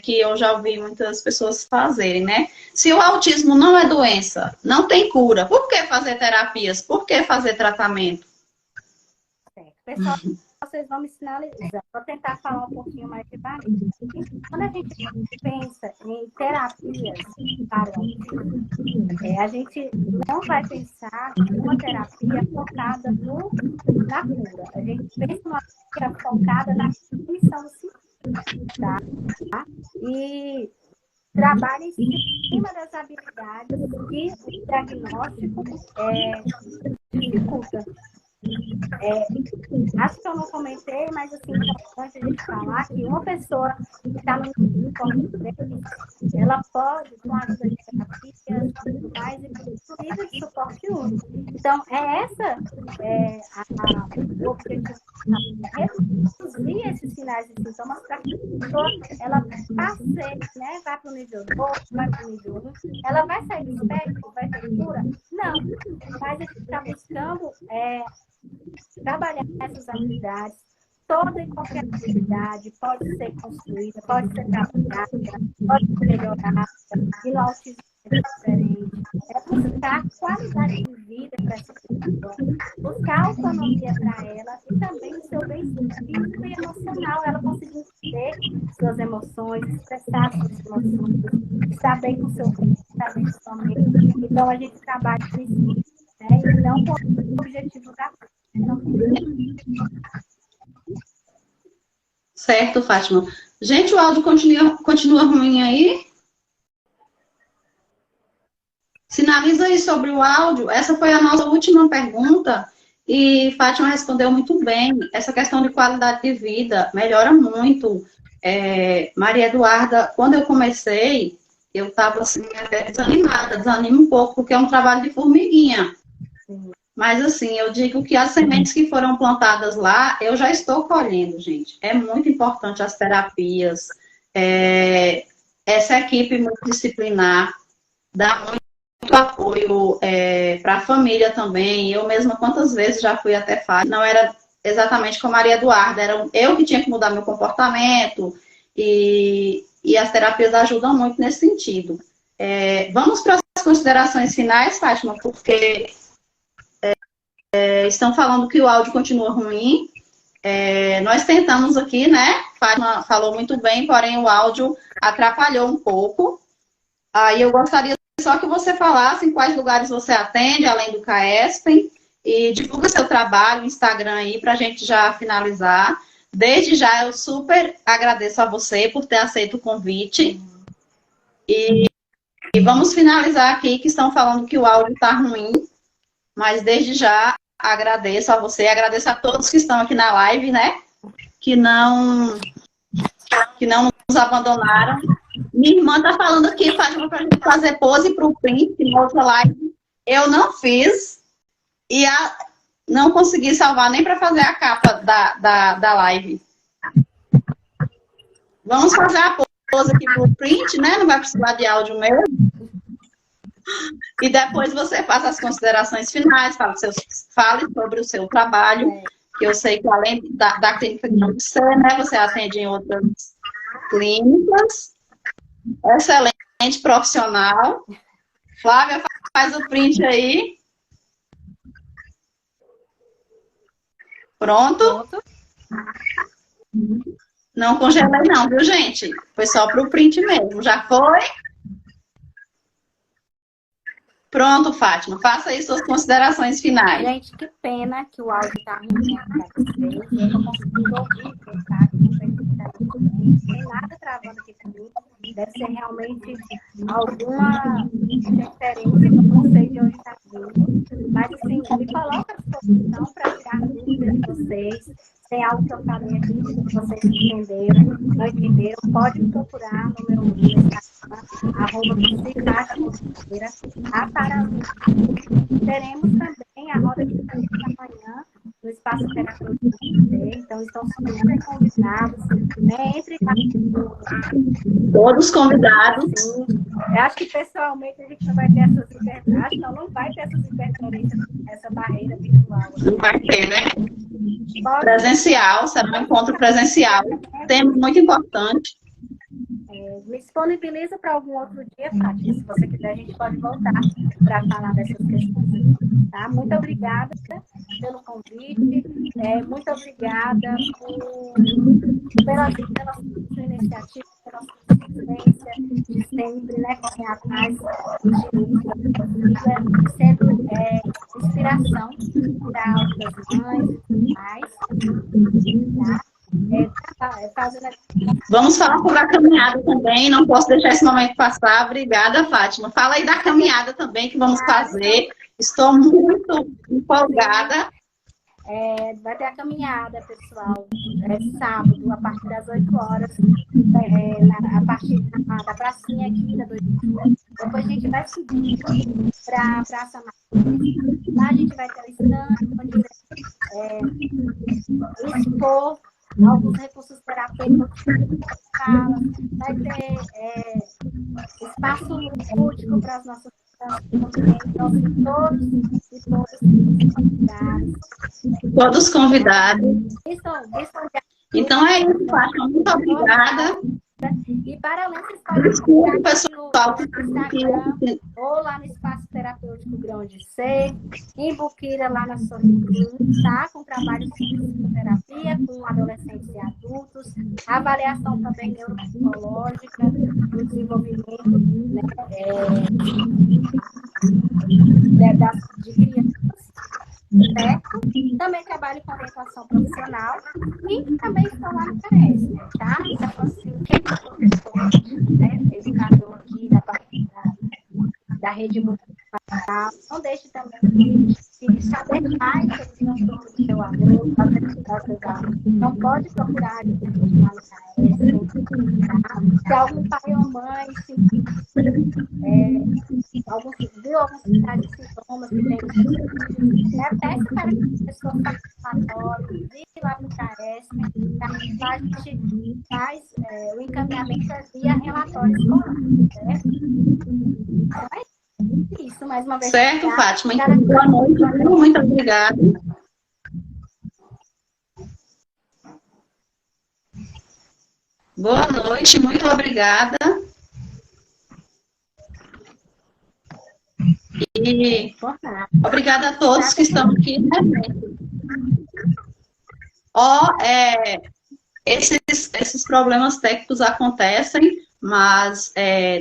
que eu já ouvi muitas pessoas fazerem, né? Se o autismo não é doença, não tem cura, por que fazer terapias? Por que fazer tratamento? Certo. Pessoal, vocês vão me sinalizar. Vou tentar falar um pouquinho mais devagar. Quando a gente pensa em terapias para o autismo, a gente não vai pensar em uma terapia focada na cura. A gente pensa numa terapia focada na diminuição do sintoma, tá? E trabalha em cima das habilidades que o diagnóstico dificulta. Acho que eu não comentei, mas assim, é importante a gente falar que uma pessoa que está no suporte 3, ela pode, com a ajuda de terapias, mais inclusive de suporte único. Então, o objetivo reduzir esses sinais e sintomas para que a pessoa ela passe, né, vá para o nível 2, vai para o nível 1, ela vai sair do espectro, vai ter cura? Não, mas a gente está buscando trabalhar essas habilidades. Toda e qualquer atividade pode ser construída, pode ser trabalhada, pode ser melhorada, e no autismo é diferente. É buscar qualidade de vida para essa pessoa, buscar autonomia para ela e também o seu bem-estar físico e emocional, ela conseguir ter suas emoções, expressar suas emoções, estar bem com o seu corpo, estar bem com sua mente. Então, a gente trabalha com isso, né? E não com o objetivo da Certo, Fátima. Gente, o áudio continua ruim aí? Sinaliza aí sobre o áudio. Essa foi a nossa última pergunta e Fátima respondeu muito bem. Essa questão de qualidade de vida melhora muito. Maria Eduarda, quando eu comecei, eu estava assim, até desanimada, desanimo um pouco, porque é um trabalho de formiguinha. Mas, assim, eu digo que as sementes que foram plantadas lá, eu já estou colhendo, gente. É muito importante as terapias, essa equipe multidisciplinar dá muito apoio para a família também. Eu mesma, quantas vezes já fui até fácil, não era exatamente com a Maria Eduarda, era eu que tinha que mudar meu comportamento, e as terapias ajudam muito nesse sentido. Vamos para as considerações finais, Fátima, porque estão falando que o áudio continua ruim. Nós tentamos aqui, né? Fátima falou muito bem, porém o áudio atrapalhou um pouco. Aí eu gostaria só que você falasse em quais lugares você atende, além do CAESP, e divulga seu trabalho, Instagram aí, para a gente já finalizar. Desde já eu super agradeço a você por ter aceito o convite. E vamos finalizar aqui, que estão falando que o áudio está ruim, mas desde já agradeço a você, agradeço a todos que estão aqui na live, né? Que não nos abandonaram. Minha irmã está falando aqui, Fátima, para a gente fazer pose para o print, na outra live. Eu não fiz e não consegui salvar nem para fazer a capa da live. Vamos fazer a pose aqui para o print, né? Não vai precisar de áudio mesmo. E depois você faz as considerações finais, fale sobre o seu trabalho, que eu sei que além da clínica de você, né, você atende em outras clínicas. Excelente profissional. Flávia, faz o print aí. Pronto? Não congelei não, viu, gente? Foi só para o print mesmo. Já foi? Pronto, Fátima. Faça aí suas considerações finais. Gente, que pena que o áudio está ruim para vocês. Eu não consigo ouvir, tá? Não tem nada travando aqui comigo. Deve ser realmente alguma interferência que eu não sei de onde está vindo. Mas, assim, me coloca à disposição para tirar dúvidas de vocês. Tem algo que eu falei aqui que vocês entenderam, não entenderam, pode me procurar no meu Instagram, @psicatemoteira. Teremos também a roda de conversa amanhã no Espaço Terapêutico. Então, estão super convidados, né? Entre todos convidados. Sim. Eu acho que pessoalmente a gente não vai ter essas interferências, não vai ter essas interferências, essa barreira virtual. Não vai ter, né? Presencial, será um encontro presencial. Tema muito importante. Me disponibiliza para algum outro dia, Fátima. Se você quiser, a gente pode voltar para falar dessas questões. Tá? Muito obrigada pelo convite. Muito obrigada pela sua iniciativa, pela sua consistência, de sempre, né, correr atrás de sendo inspiração para outras mães e pais. Tá? Vamos falar sobre a caminhada também, não posso deixar esse momento passar. Obrigada, Fátima. Fala aí da caminhada também que vamos fazer. Estou muito empolgada. Vai ter a caminhada, pessoal, sábado, a partir das 8 horas, a partir da pracinha aqui da 2. Depois a gente vai subir para a Praça Matriz. Lá a gente vai ter o stand, onde expor alguns recursos terapêuticos, vai ter espaço lúdico para as nossas então, todos convidados. Então é isso, Fátima. Muito obrigada. E para além desculpa, pessoal, no Instagram, ou lá no Espaço Terapêutico Grão de Ser, em Buquira, lá na Sorriso, tá? Com trabalho de psicoterapia com adolescentes e adultos, avaliação também neuropsicológica, do desenvolvimento, né, de crianças. Certo? Também trabalho com orientação profissional e também estou lá no CAES, tá? Então, assim, quem é professor, né, educador aqui da rede municipal, não deixe também de saber mais sobre o transtorno do seu aluno, não pode procurar lá no CAES, se algum pai ou mãe viu alguns sintomas que tem, até para que a pessoa faça relatório, vir lá no CAES, a gente faz o encaminhamento via relatório escolar, certo? Então é isso, mais uma vez. Certo, Fátima. Então, boa noite, muito obrigada. Boa noite, muito obrigada. E E Importante. obrigada a todos que estão aqui. Ó, esses problemas técnicos acontecem, mas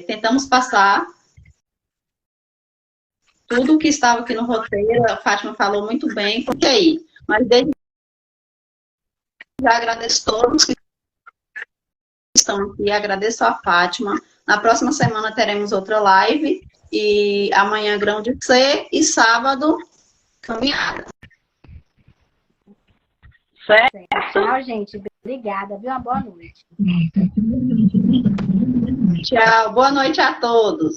tentamos passar tudo que estava aqui no roteiro. A Fátima falou muito bem, porque aí. Mas desde já agradeço a todos que estão aqui, agradeço a Fátima. Na próxima semana teremos outra live, e amanhã grão de C, e sábado caminhada. Certo? Tchau, gente. Obrigada, viu? Uma boa noite. Tchau, boa noite a todos.